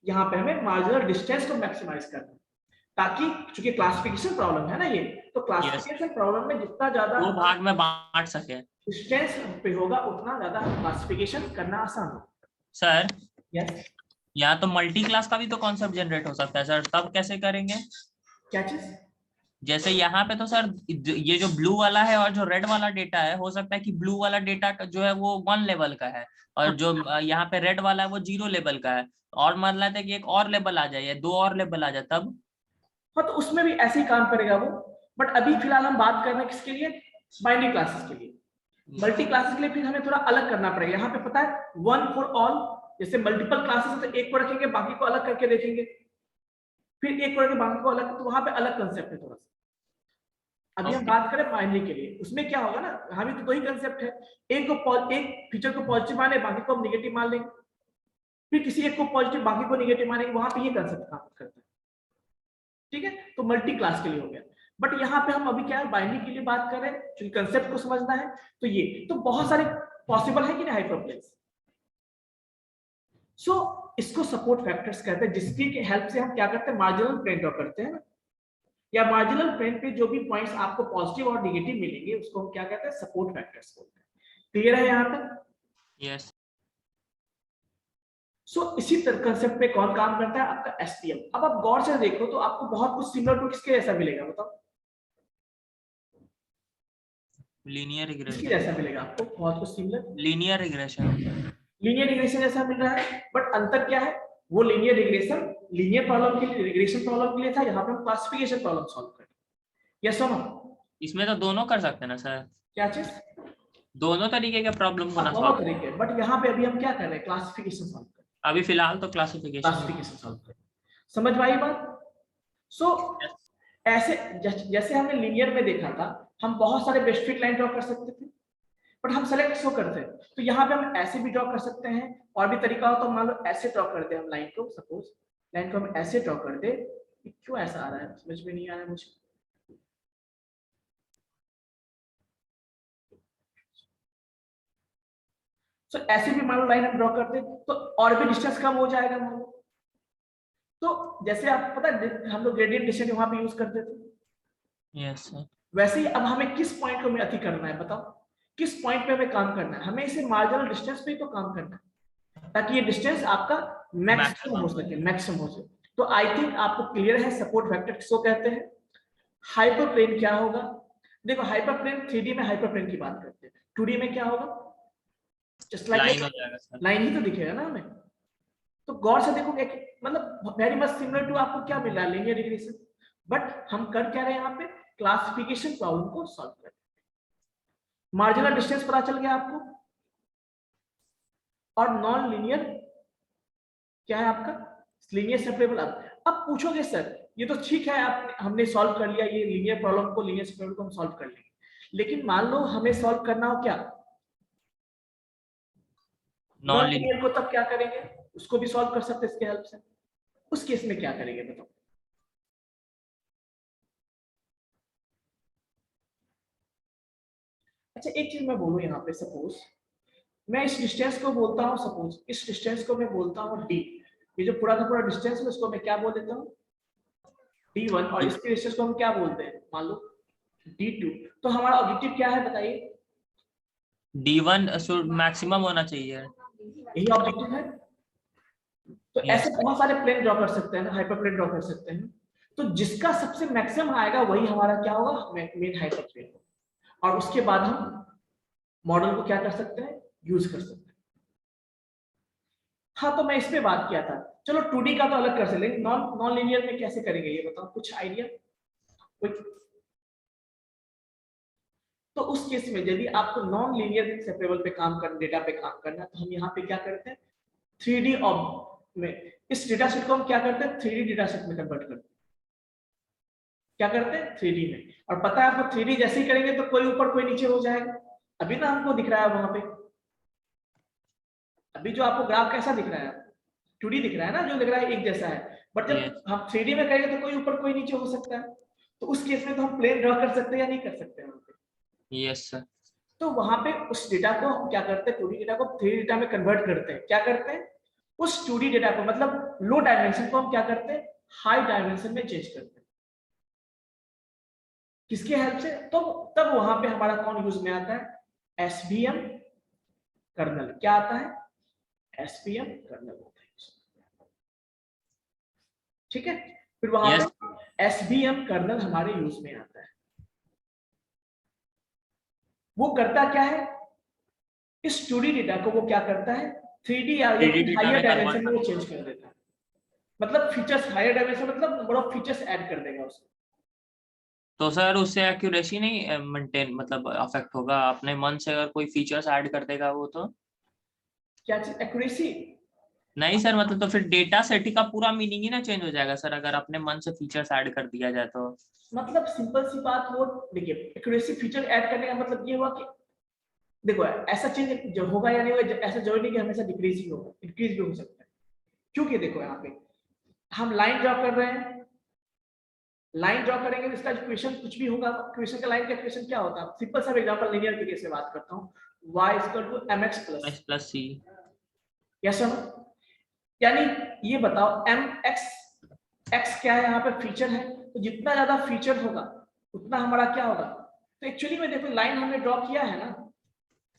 यहाँ पे हमें मार्जिनल डिस्टेंस को मैक्सिमाइज करना है ताकि, चूंकि क्लासिफिकेशन प्रॉब्लम है ना ये, तो क्लासिफिकेशन प्रॉब्लम में जितना ज्यादा दो भाग में बांट सके डिस्टेंस पे होगा उतना ज्यादा क्लासिफिकेशन करना आसान होगा। सर। यस, यहाँ तो मल्टी क्लास का भी तो कॉन्सेप्ट जनरेट हो सकता है सर, तब कैसे करेंगे? क्या चीज? जैसे यहाँ पे तो सर ये जो ब्लू वाला है और जो रेड वाला डेटा है, हो सकता है कि ब्लू वाला डेटा जो है वो 1 लेवल का है और जो यहाँ पे रेड वाला है वो 0 लेवल का है, और मान लेते हैं कि एक और लेवल आ जाए या 2 और लेवल आ जाए तब। हाँ तो उसमें भी ऐसे ही काम करेगा वो, बट अभी फिलहाल हम बात कर रहे हैं किसके लिए, बाइनरी क्लासेस के लिए। मल्टी क्लासेस के लिए फिर हमें थोड़ा अलग करना पड़ेगा। यहाँ पे पता है 1 फॉर ऑल, जैसे मल्टीपल क्लासेस है तो एक को रखेंगे बाकी को अलग करके देखेंगे, फिर एक को रखेंगे बाकी को अलग, तो वहां पे अलग कंसेप्ट है थोड़ा सा। अभी हम बात करें बाइनरी के लिए, उसमें क्या होगा ना, यहाँ भी तो दो ही कंसेप्ट है, एक फीचर को पॉजिटिव माने बाकी को हम निगेटिव मान लेंगे, फिर किसी एक को पॉजिटिव बाकी को निगेटिव मानेंगे, वहां पे ये कंसेप्ट काम करता है, ठीक है। तो मल्टी क्लास के लिए हो गया, बट यहाँ पे हम अभी क्या है बाइनरी के लिए बात कर रहे हैं, क्योंकि कंसेप्ट को समझना है। तो ये तो बहुत सारे पॉसिबल है कि नहीं हाइपरप्लेन्स। सो इसको सपोर्ट फैक्टर्स कहते हैं, जिसकी हेल्प से हम क्या करते हैं, मार्जिनल प्लेन ड्रॉ करते हैं, या मार्जिनल प्लेन पे जो भी पॉइंट्स आपको पॉजिटिव और नेगेटिव मिलेंगे उसको हम क्या कहते हैं, सपोर्ट फैक्टर्स बोलते हैं। क्लियर है यहाँ तक? यस। सो इसी तरह कंसेप्ट पे कौन काम करता है, आपका एसपीएम। अब आप गौर से देखो तो आपको बहुत कुछ सिमिलर टू किसके जैसा मिलेगा, बताओ? लीनियर इसकी रिग्रेशन, जैसा मिलेगा आपको, बहुत कुछ similar linear regression. Linear regression जैसा मिल रहा है, बट अंतर क्या है, वो लीनियर रिग्रेशन लीनियर प्रॉब्लम के लिए, रिग्रेशन प्रॉब्लम के लिए था, यहाँ पे हम क्लासिफिकेशन प्रॉब्लम सॉल्व कर रहे हैं। यस और नो? इसमें तो दोनों कर सकते हैं ना सर, क्या चीज? दोनों तरीके के प्रॉब्लम को ना दोनों सॉल्व। तरीके, बट यहाँ पे अभी हम क्या कर रहे हैं, क्लासिफिकेशन सॉल्व कर रहे हैं। अभी फिलहाल तो क्लासिफिकेशन। क्लासिफिकेशन सॉल्व कर रहे हैं, समझ में आई बात? सो ऐसे जैसे हमने लीनियर में देखा था, हम बहुत सारे बेस्ट फिट लाइन ड्रॉ कर सकते थे, बट हम सेलेक्ट शो करते हैं, तो यहाँ पे हम ऐसे भी ड्रॉ कर सकते हैं, और भी तरीका हो तो मान लो ऐसे ड्रॉ कर दे हम लाइन को, सपोज लाइन को हम ऐसे ड्रॉ कर दे। क्यों ऐसा आ रहा है, समझ में नहीं आ रहा है मुझे। तो ऐसे भी मान लो लाइन हम ड्रॉ करते तो और भी डिस्टेंस कम हो जाएगा मान लो। तो जैसे आप पता है हम लोग ग्रेडियंट डिस्टेंस वहां पे यूज करते थे, यस सर। वैसे ही अब हमें किस पॉइंट को अति करना है, बताओ किस पॉइंट पे हमें काम करना है, हमें इसे मार्जिनल डिस्टेंस पे ही तो काम करना है, ताकि ये डिस्टेंस आपका मैक्सिमम हो सके, मैक्सिमम हो सके। तो आई थिंक आपको क्लियर है सपोर्ट वेक्टर किसको कहते हैं, हाइपरप्लेन क्या होगा। देखो हाइपरप्लेन 3D में हाइपरप्लेन की बात करते हैं, 2D में क्या होगा, जस्ट लाइन लाइक हो जाएगा सर। लाइन ही तो दिखेगा ना हमें। तो गौर से देखो मतलब वेरी मच सिमिलर टू आपको क्या मिल रहा है, लीनियर रिग्रेशन, बट हम कर क्या रहे हैं यहाँ पे, क्लासिफिकेशन प्रॉब्लम को सॉल्व कर रहे हैं। मार्जिनल डिस्टेंस पता चल गया आपको, और नॉन लीनियर क्या है आपका, लीनियर सेपरेबल। अब पूछोगे सर ये तो ठीक है, आप हमने सॉल्व कर लिया ये लीनियर प्रॉब्लम को, लीनियर सेपरेबल को हम सॉल्व कर लेंगे, लेकिन मान लो हमें सॉल्व करना हो क्या, नॉन नॉन लीनियर को, तब क्या करेंगे, उसको भी सॉल्व कर सकते हैं इसके हेल्प से। उस केस में क्या करेंगे बताओ। अच्छा एक चीज मैं बोलूं यहाँ पे, सपोज मैं इस डिस्टेंस को बोलता हूँ, सपोज इस डिस्टेंस को मैं बोलता हूँ डी, ये जो पूरा का पूरा डिस्टेंस है उसको मैं क्या बोल देता हूँ, D1, और इसके डिस्टेंस को हम क्या बोलते हैं, मान लो D2। तो हमारा ऑब्जेक्टिव क्या है बताइए, D1 मैक्सिमम होना चाहिए। यही ऑब्जेक्टिव है। तो ऐसे यस। बहुत सारे प्लेन ड्रॉ कर सकते हैं ना, हाइपर प्लेन ड्रॉ कर सकते हैं, तो जिसका सबसे मैक्सिमम आएगा वही हमारा क्या होगा, मेन हाइपर प्लेन, और उसके बाद हम मॉडल को क्या कर सकते हैं, यूज कर सकते हैं। हाँ तो मैं इस पे बात किया था, चलो 2D का तो अलग कर सकते, नॉन नॉन लीनियर में कैसे करेंगे ये बताओ, कुछ आइडिया कोई? तो उस केस में यदि आपको नॉन लीनियर सेपरेबल पे काम करना, डेटा पे काम करना, तो हम यहाँ पे क्या करते हैं, 3D में इस डेटा सेट को हम क्या करते हैं, 3D डेटा सेट में कन्वर्ट करते हैं। क्या करते हैं 3D में, और पता है आपको 3D जैसे ही करेंगे तो कोई ऊपर कोई नीचे हो जाएगा। अभी ना हमको दिख रहा है वहां पे, अभी जो आपको ग्राफ कैसा दिख रहा है, 2D दिख रहा है ना, जो दिख रहा है एक जैसा है, बट जब हम 3D में करेंगे तो कोई ऊपर कोई नीचे हो सकता है। तो उस केस में तो हम प्लेन ड्रॉ कर सकते हैं या नहीं कर सकते हैं वहां पे? Yes sir. तो वहां पे उस डेटा को हम क्या करते हैं, 2D डेटा को 3D डेटा में कन्वर्ट करते हैं। क्या करते हैं, उस 2D डेटा को मतलब लो डायमेंशन को हम क्या करते हैं, हाई डायमेंशन में चेंज करते हैं। किसके हेल्प से, तो तब वहां पे हमारा कौन यूज में आता है, एसवीएम कर्नल। क्या आता है, एसवीएम कर्नल होता है, ठीक है। फिर वहां पे एसवीएम कर्नल हमारे यूज में आता है। वो करता क्या है, इस 2D डेटा को वो क्या करता है, 3D या हायर डायमेंशन में वो चेंज कर देता है। मतलब फीचर्स हायर डायमेंशन, मतलब नंबर ऑफ फीचर्स ऐड कर देगा उसमें। तो सर उससे एक्यूरेसी नहीं मेंटेन मतलब अफेक्ट होगा, अपने मन से अगर कोई फीचर्स ऐड कर देगा वो तो? क्या चीज, एक्यूरेसी? नहीं सर, मतलब तो फिर डेटा सेट का पूरा मीनिंग ही ना चेंज हो जाएगा सर, अगर अपने मन से फीचर्स ऐड कर दिया जाए तो। मतलब सिंपल सी बात, वो देखिए एक्यूरेसी फीचर ऐड करने का मतलब ये हुआ कि देखो ऐसा चीज जो होगा या नहीं होगा, ऐसा जरूरी नहीं कि हमेशा डिक्रीज ही होगा, इंक्रीज भी हो सकता है। क्योंकि देखो यहाँ पे हम लाइन ड्रॉ कर रहे हैं, लाइन ड्रॉ करेंगे इसका इक्वेशन कुछ भी होगा, इक्वेशन का लाइन का इक्वेशन क्या होता है, सिंपल सा एग्जांपल लीनियर के केस से बात करता हूँ, y = mx x plus c. Yes sir. यानी ये बताओ mx, x क्या है यहाँ पे, फीचर है, तो जितना ज्यादा फीचर होगा उतना हमारा क्या होगा। तो एक्चुअली में देखो लाइन हमने ड्रॉ किया है ना,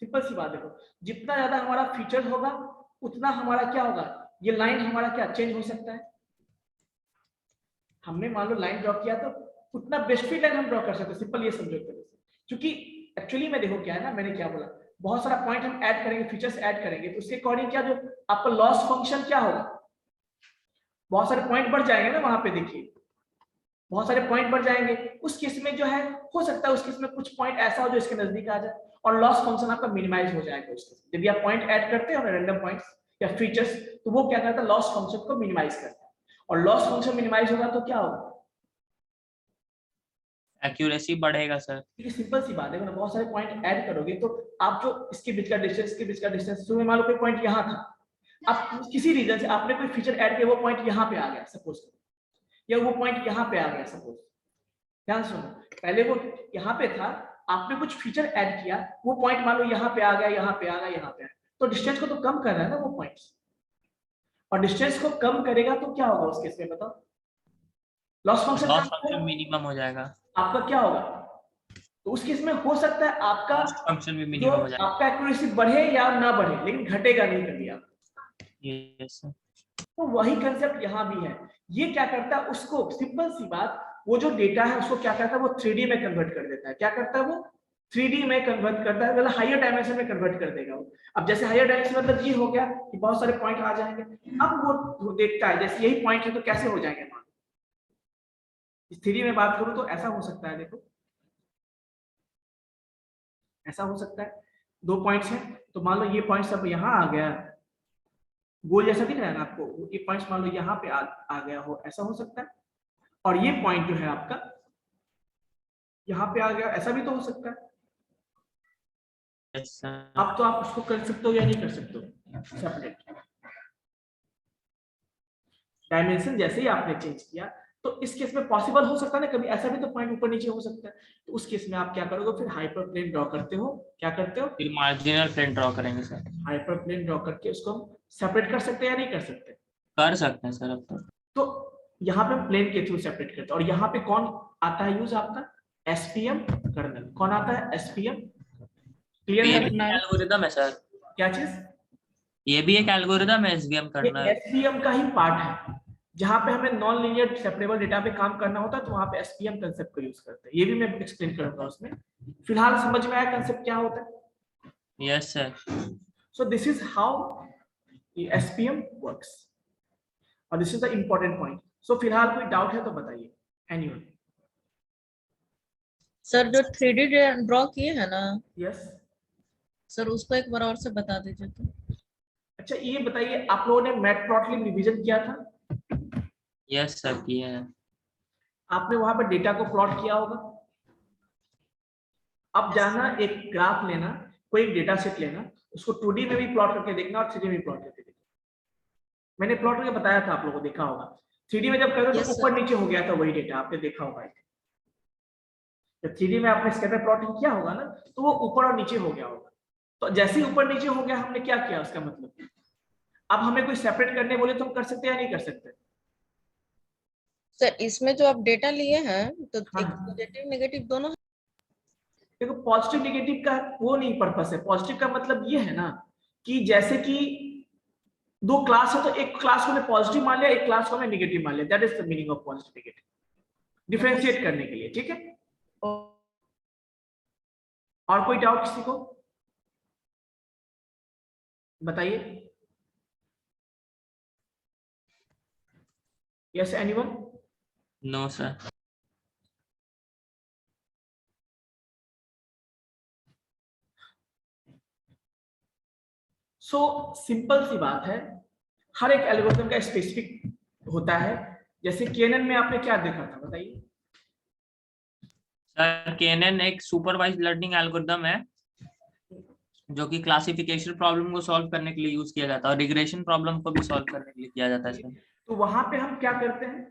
सिंपल सी बात, देखो जितना ज्यादा हमारा फीचर होगा उतना हमारा क्या होगा, ये लाइन हमारा क्या चेंज हो सकता है। हमने मान लो लाइन ड्रॉ किया तो उतना बेस्ट फिट लाइन हम ड्रॉ कर सकते हैं, सिंपल ये समझो। क्योंकि एक्चुअली में देखो क्या है ना, मैंने क्या बोला, बहुत सारा पॉइंट हम ऐड करेंगे, फीचर्स ऐड करेंगे, तो उसके अकॉर्डिंग क्या जो आपका लॉस फंक्शन क्या होगा, बहुत सारे पॉइंट बढ़ जाएंगे ना वहां पे, देखिए बहुत सारे पॉइंट बढ़ जाएंगे। उस केस में जो है हो सकता है उस केस में कुछ पॉइंट ऐसा हो जो इसके नजदीक आ जाए और लॉस फंक्शन आपका मिनिमाइज हो जाएगा। उसके जब आप पॉइंट ऐड करते हो ना, रैंडम पॉइंट्स या फीचर्स, तो वो क्या करता है, लॉस फंक्शन को मिनिमाइज करता है, और लॉस फंक्शन मिनिमाइज होगा तो क्या होगा, एक्यूरेसी बढ़ेगा सर। ये सिंपल सी बात है ना, बहुत सारे पॉइंट ऐड करोगे तो आप जो इसके बीच का डिस्टेंस, इसके बीच का डिस्टेंस, शुरू में मान लो कोई पॉइंट यहाँ था, आप किसी रीजन से आपने कोई फीचर ऐड किया, वो पॉइंट यहाँ पे आ गया सपोज, या वो पॉइंट यहाँ पे आ गया सपोज, ध्यान सुनो, पहले वो यहाँ पे था, आपने कुछ फीचर ऐड किया, वो पॉइंट मान लो यहाँ पे आ गया, यहाँ पे आ गया, यहाँ पे आ गया, तो डिस्टेंस को तो कम कर रहा है ना वो पॉइंट्स, और डिस्टेंस को कम करेगा तो क्या होगा उस केस में बताओ, लॉस फंक्शन मिनिमम हो जाएगा, आपका क्या होगा, तो उस केस में हो सकता है आपका फंक्शन भी जो मिनिमम हो जाएगा। आपका एक्यूरेसी बढ़े या ना बढ़े, लेकिन घटेगा नहीं कभी आप। Yes sir. तो वही कंसेप्ट यहाँ भी है, ये क्या करता है, उसको सिंपल सी बात, वो जो डेटा है उसको क्या करता है, वो 3D में कन्वर्ट कर देता है, क्या करता है वो 3D में कन्वर्ट करता है, मतलब हायर डायमेंशन में कन्वर्ट कर देगा वो। अब जैसे हायर डायमेंशन मतलब ये हो गया कि बहुत सारे पॉइंट आ जाएंगे, अब वो देखता है जैसे यही पॉइंट है तो कैसे हो जाएंगे, मान इस 3D में बात करूं तो ऐसा हो सकता है, देखो ऐसा हो सकता है, दो पॉइंट्स हैं तो मान लो ये पॉइंट सब यहाँ आ गया, गोल जैसा दिख रहा है ना आपको, ये पॉइंट्स मान लो यहाँ पे आ गया हो, ऐसा हो सकता है, और ये पॉइंट जो है आपका यहाँ पे आ गया, ऐसा भी तो हो सकता है। Yes sir. अब तो आप उसको कर सकते हो या नहीं कर सकते हो सेपरेट, डायमेंशन जैसे ही आपने चेंज किया, तो इस केस में पॉसिबल हो सकता है ना, कभी ऐसा भी तो पॉइंट ऊपर नीचे हो सकता है, तो उस केस में आप क्या करोगे, फिर हाइपर प्लेन ड्रॉ करते हो, क्या करते हो, फिर मार्जिनल प्लेन ड्रॉ करेंगे सर। हाइपर प्लेन ड्रॉ करके उसको सेपरेट कर सकते हैं या नहीं कर सकते, कर सकते हैं सर अब तो यहाँ पे हम प्लेन के थ्रू सेपरेट करते हैं, और यहाँ पे कौन आता है यूज आपका, एसपीएम कर्नल, कौन आता है, एसपीएम, क्लियर है, एल्गोरिदम है सर, क्या चीज, ये भी एक एल्गोरिदम है एसवीएम करना है। एसपीएम का ही पार्ट है, जहां पे हमें नॉन लीनियर सेपरेबल डेटा पे काम करना होता है तो वहां पे एसपीएम कंसेप्ट को यूज करते हैं, ये भी मैं एक्सप्लेन करूंगा उसमें, फिलहाल समझ में आया कंसेप्ट क्या होता है, yes sir. So this is how SPM works, और this is the important point. So फिलहाल कोई डाउट है तो बताइए, एनीवन। सर जो 3D ड्रॉ किए हैं ना, यस सर उसको एक बार और से बता दीजिए तो। अच्छा ये बताइए, आप लोगों ने मैटप्लॉटलिब रिवीजन किया था, यस सर किए हैं। आपने वहां पर डेटा को प्लॉट किया होगा, अब जाना एक ग्राफ लेना, कोई एक डेटा सेट लेना, उसको 2D में भी प्लॉट करके देखना और 3D में भी प्लॉट करके देखना, मैंने प्लॉट करके बताया था, आप लोगों को देखा होगा, 3D में जब कर रहे हो तो ऊपर नीचे हो गया था वही डेटा, आपने देखा होगा, जब 3D में आपने स्कैटर प्लॉटिंग किया होगा ना तो वो ऊपर और नीचे हो गया होगा, तो जैसे ही ऊपर नीचे हो गया हमने क्या किया, उसका मतलब अब हमें कोई सेपरेट करने बोले तो हम कर सकते हैं या नहीं कर सकते, सर इसमें जो आप डेटा लिए हैं तो हाँ। एक पॉजिटिव नेगेटिव दोनों है? देखो पॉजिटिव नेगेटिव का वो नहीं पर्पस है, पॉजिटिव का मतलब ये है ना कि जैसे कि दो क्लास है तो एक क्लास को मैं पॉजिटिव मान लिया, एक क्लास को मैं नेगेटिव मान लिया, that is the meaning of positive negative, differentiate करने के लिए, ठीक है। और कोई डाउट किसी को बताइए, yes anyone, no sir. So simple सी बात है, हर एक एल्गोरिथम का स्पेसिफिक होता है, जैसे केएनएन में आपने क्या देखा था बताइए, सर केएनएन एक सुपरवाइज्ड लर्निंग एल्गोरिथम है जो कि क्लासिफिकेशन प्रॉब्लम को सॉल्व करने के लिए यूज किया जाता है और रिग्रेशन प्रॉब्लम को भी सॉल्व करने के लिए किया जाता है सर। तो वहां पे हम क्या करते हैं,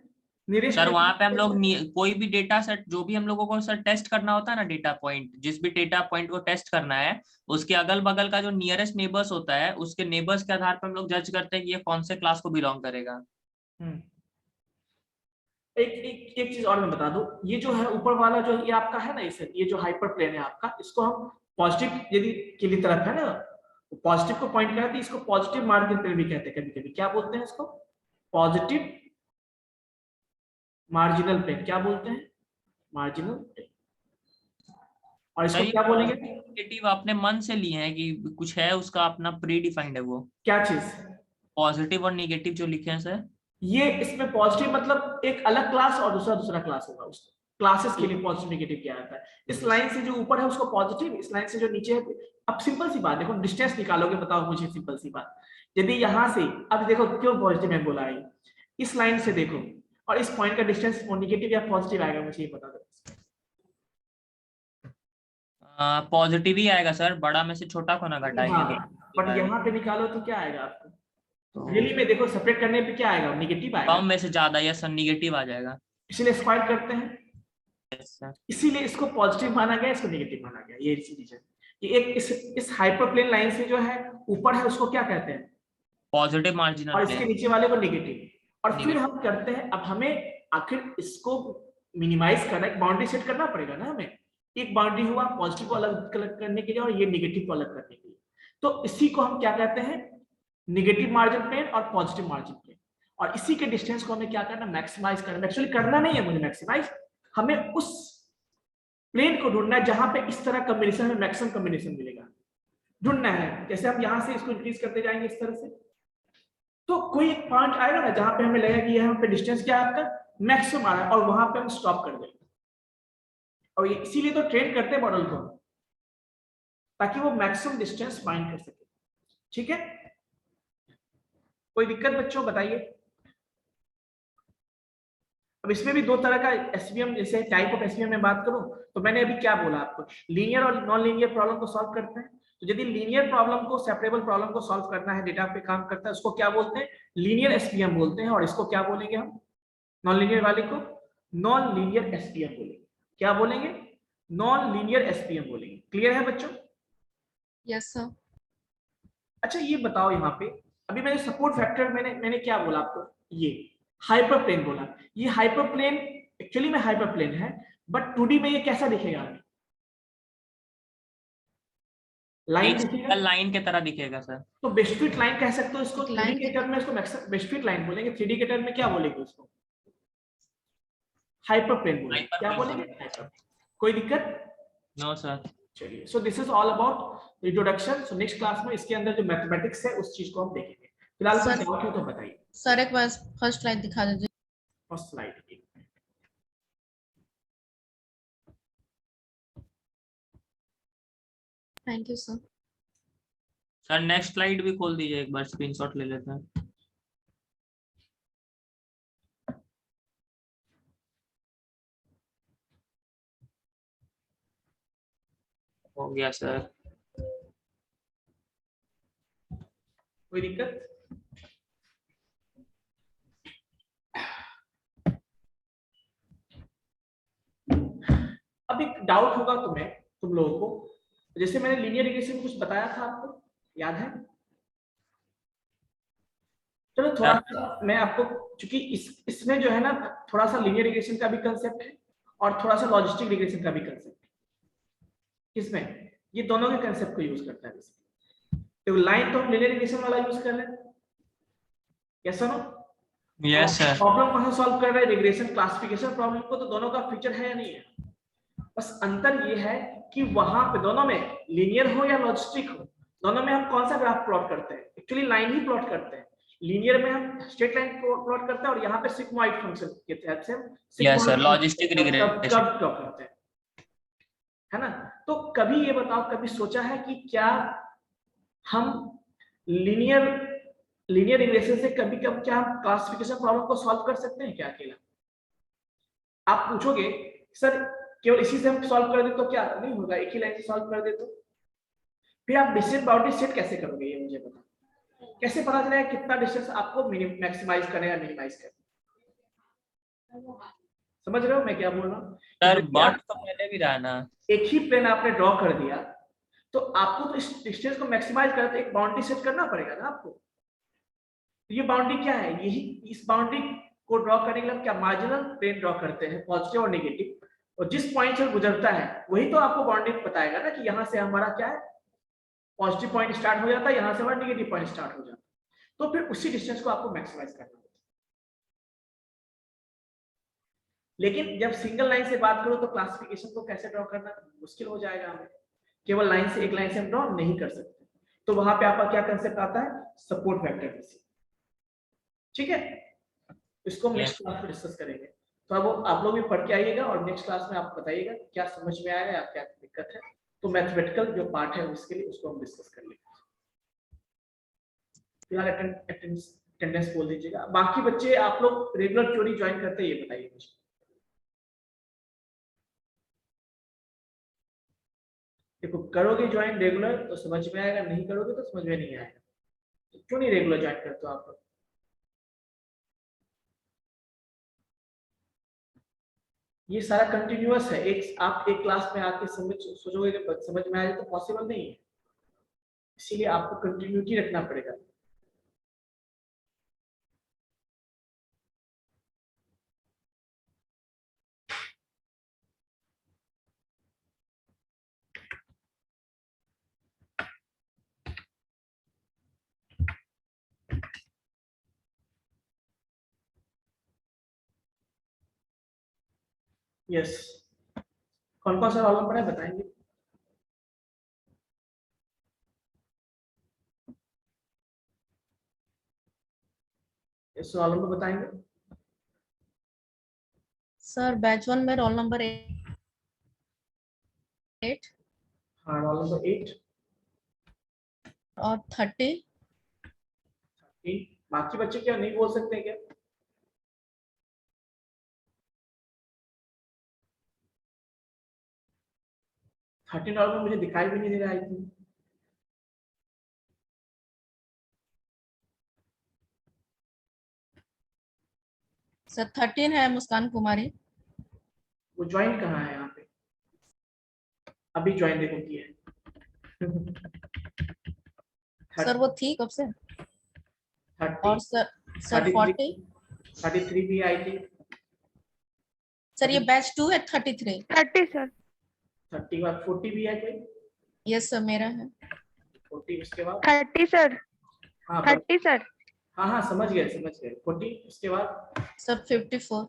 निरेश सर वहां पे हम लोग कोई भी डेटा सेट जो भी हम लोगों को सर टेस्ट करना होता है ना, डेटा पॉइंट, जिस भी डेटा पॉइंट को टेस्ट करना है उसके अगल बगल का जो नियरेस्ट नेबर्स होता है उसके नेबर्स के आधार पर हम लोग जज करते हैं कि ये कौन से क्लास को बिलोंग करेगा। एक चीज और मैं बता दूं, ये जो है ऊपर वाला जो ये आपका है ना, इसे ये जो हाइपर प्लेन है आपका, इसको हम पॉजिटिव यदि के लिए तरफ है ना, पॉजिटिव को पॉइंट करते हैं, इसको पॉजिटिव मार्जिन प्लेन भी कहते हैं, कभी कभी क्या बोलते हैं इसको, पॉजिटिव मार्जिनल प्लेन, क्या बोलते हैं, मार्जिनल प्लेन। और इसको सर, क्या बोलेंगे? नेगेटिव आपने मन से लिए हैं कि कुछ है उसका अपना प्री डिफाइंड है वो? क्या चीज? पॉजिटिव और नेगेटिव जो लिखे हैं सर। ये इसमें पॉजिटिव मतलब एक अलग क्लास और दूसरा दूसरा क्लास होगा। उसको क्लासेस के लिए पॉजिटिव नेगेटिव क्या आता है? इस लाइन से जो ऊपर है उसको पॉजिटिव, इस लाइन से जो नीचे है। अब सिंपल सी बात देखो, डिस्टेंस निकालोगे, बताओ मुझे सिंपल सी बात। यदि यहाँ से, अब देखो क्यों पॉजिटिव में बोला है, इस लाइन से देखो और इस पॉइंट का डिस्टेंस नेगेटिव या पॉजिटिव आएगा, मुझे ये बता दो। पॉजिटिव ही आएगा सर, बड़ा में से छोटा को ना घटाएंगे तो बट आएगा। यहाँ पे निकालो तो क्या आएगा आपको? तो रियली में देखो, सेपरेट करने पे क्या आएगा? नेगेटिव आएगा। कम में से ज्यादा या सर नेगेटिव आ जाएगा। इसलिए स्क्वायर करते हैं, यस सर। इसीलिए इसको पॉजिटिव माना गया, इसको नेगेटिव माना गया। ये रीजन, ये एक इस हाइपरप्लेन लाइन से जो है ऊपर है उसको क्या कहते हैं? पॉजिटिव मार्जिनल और इसके प्लेन। नीचे वाले को नेगेटिव। और फिर हम करते हैं, अब हमें आखिर इसको मिनिमाइज करना, एक बाउंड्री सेट करना पड़ेगा ना हमें। एक बाउंड्री हुआ पॉजिटिव को अलग करने के लिए और ये नेगेटिव को अलग करने के लिए। तो इसी को हम क्या कहते हैं? नेगेटिव मार्जिन प्लेन और पॉजिटिव मार्जिन प्लेन। और इसी के डिस्टेंस को हमें क्या करना? मैक्सिमाइज करना। एक्चुअली करना नहीं है मुझे मैक्सिमाइज, हमें उस प्लेन को ढूंढना है जहां पे इस तरह कॉम्बिनेशन में मैक्सिमम कॉम्बिनेशन मिलेगा, ढूंढना है। जैसे हम यहां से इसको इंक्रीज करते जाएंगे इस तरह से, तो कोई एक पॉइंट आएगा ना जहां पे हमें लगेगा कि यहाँ पे डिस्टेंस क्या है आपका? मैक्सिमम आ रहा है, और वहां पे हम स्टॉप कर देंगे। और इसीलिए तो ट्रेन करते हैं मॉडल को, ताकि वो मैक्सिमम डिस्टेंस फाइंड कर सके। ठीक है, कोई दिक्कत बच्चों बताइए? अब इसमें भी दो तरह का एसवीएम, जैसे टाइप ऑफ एसवीएम में बात करूं तो मैंने अभी क्या बोला आपको? लीनियर और नॉन लीनियर प्रॉब्लम को सॉल्व करते हैं। तो यदि लीनियर प्रॉब्लम को, सेपरेबल प्रॉब्लम को सॉल्व करना है, डेटा पे काम करता है, उसको क्या बोलते हैं? लीनियर एसवीएम बोलते हैं। और इसको क्या बोलेंगे हम? नॉन लीनियर वाले को नॉन लीनियर एसपीएम बोलेंगे। क्या बोलेंगे? नॉन लीनियर एसपीएम बोलेंगे। क्लियर है बच्चों? Yes sir. अच्छा ये बताओ, यहाँ पे अभी मैंने सपोर्ट फैक्टर मैंने क्या बोला आपको? ये हाइपरप्लेन बोला। ये हाइपरप्लेन एक्चुअली में हाइपरप्लेन है, बट 2D में ये कैसा दिखेगा? लाइन दिखेगा, लाइन के तरह दिखेगा सर। तो बेस्टफिट लाइन कह सकते हो इसको। 2D लाइन के टर्म में इसको बेस्टफिट लाइन बोलेंगे, 3D के टर्म में क्या बोलेंगे उसको? हाइपरप्लेन बोलेंगे। क्या बोलेंगे? हाइपरप्लेन। कोई दिक्कत? No sir. चलिए, so this is all about introduction. So next class में इसके अंदर जो मैथमेटिक्स है उस चीज को हम देखेंगे। फिलहाल सर- कुछ डाउट हो तो बताइए। सर एक बार फर्स्ट स्लाइड दिखा दीजिए। First slide, thank you sir. Sir next slide भी खोल दीजिए एक बार, स्क्रीनशॉट ले लेते हैं। हो गया सर। कोई दिक्कत? अब एक डाउट होगा तुम लोगों को, जैसे मैंने लीनियर रिग्रेशन में कुछ बताया था आपको, याद है? चलो थोड़ा सा मैं आपको, क्योंकि इसमें जो है ना थोड़ा सा लीनियर रिग्रेशन का भी कंसेप्ट है और थोड़ा सा लॉजिस्टिक रिग्रेशन का भी कंसेप्ट है। इसमें ये दोनों के कंसेप्ट को यूज करता है। तो लाइन तो हम लीनियर रिग्रेशन वाला यूज कर रहे हैं, कैसा ना? Yes sir. प्रॉब्लम कहां सॉल्व कर रहे हैं? रिग्रेशन क्लासिफिकेशन प्रॉब्लम को। तो दोनों का फीचर है या नहीं है? बस अंतर ये है कि वहां पे दोनों में लीनियर हो या लॉजिस्टिक हो, दोनों में हम कौन सा ग्राफ प्लॉट करते हैं? एक्चुअली लाइन ही प्लॉट करते हैं। लीनियर में हम स्ट्रेट लाइन प्लॉट करते हैं और यहाँ पे सिग्मोइड फंक्शन के तहत से हम yes sir, logistic regression curve draw करते हैं, है ना? तो कभी ये बताओ, कभी सोचा है कि क्या हम लीनियर रिग्रेशन से कभी कभी क्या हम क्लासिफिकेशन प्रॉब्लम को सॉल्व कर सकते हैं क्या अकेला? आप पूछोगे सर केवल इसी से हम सॉल्व कर दे तो क्या नहीं होगा? एक ही लाइन से सॉल्व कर दे तो फिर आप डिस्टेंस बाउंड्री सेट कैसे करोगे? ये मुझे बताओ। कैसे पता चलेगा कितना डिस्टेंस आपको मैक्सिमाइज करना है, मिनिमाइज करना? समझ रहे हो मैं क्या बोल रहा हूँ? सर, बट तो पहले भी रहा ना। एक ही प्लेन आपने ड्रॉ कर दिया तो आपको तो इस डिस्टेंस को मैक्सिमाइज करना, तो एक बाउंड्री सेट करना पड़ेगा ना आपको। तो ये बाउंड्री क्या है? यही, इस बाउंड्री को ड्रॉ करने के लिए हम क्या मार्जिनल प्लेन ड्रॉ करते हैं, पॉजिटिव और नेगेटिव, और जिस पॉइंट से गुजरता है वही तो आपको बाउंड्री बताएगा ना कि यहाँ से हमारा क्या है, पॉजिटिव पॉइंट स्टार्ट हो जाता है, यहाँ से हमारा नेगेटिव पॉइंट स्टार्ट हो जाता है। तो फिर उसी डिस्टेंस को आपको मैक्सिमाइज करना होगा। लेकिन जब सिंगल लाइन से बात करो तो क्लासिफिकेशन को कैसे ड्रॉ करना मुश्किल हो जाएगा हमें, केवल लाइन से एक लाइन से हम ड्रॉ नहीं कर सकते। तो वहां पे आपका क्या कंसेप्ट आता है, सपोर्ट वेक्टर बेसिस। ठीक है, इसको हम नेक्स्ट क्लास में डिस्कस करेंगे। तो अब आप लोग भी पढ़ के आइएगा और नेक्स्ट क्लास में आप बताइएगा क्या समझ में आया या क्या दिक्कत है। तो मैथमेटिकल जो पार्ट है उसके लिए उसको हम डिस्कस कर लेंगे। फिलहाल अटेंडेंस बोल दीजिएगा। बाकी बच्चे आप लोग रेगुलर थ्योरी ज्वाइन करते हैं, ये बताइए मुझे। देखो करोगे ज्वाइन रेगुलर तो समझ में आएगा, नहीं करोगे तो समझ में नहीं आएगा। तो क्यों नहीं रेगुलर ज्वाइन करते हो आप लोग? ये सारा कंटिन्यूअस है, एक आप एक क्लास में आके समझ सोचोगे कि समझ में आए तो पॉसिबल नहीं है, इसीलिए आपको कंटिन्यूटी रखना पड़ेगा। यस, कौन कौन सा रोल नंबर है बताएंगे? इस रोल नंबर बताएंगे? सर बैच 1 में रोल नंबर 8 हाँ, रोल नंबर 8 और 30। बाकी बच्चे क्या नहीं बोल सकते क्या? $13 में मुझे दिखाई भी नहीं दे रहा है। सर 13 है मुस्कान कुमारी। वो ज्वाइन कहाँ है यहाँ पे? अभी ज्वाइन देखो की है। सर वो थी कब से? 30, और सर 40। 33 भी आई थी। सर ये बैच 2 है 33। 30 सर। 30 बाद 40 भी है कोई? यस सर मेरा है। 40 उसके बाद 30 सर। हाँ 30 सर। हाँ समझ गए 40 उसके बाद सर 54।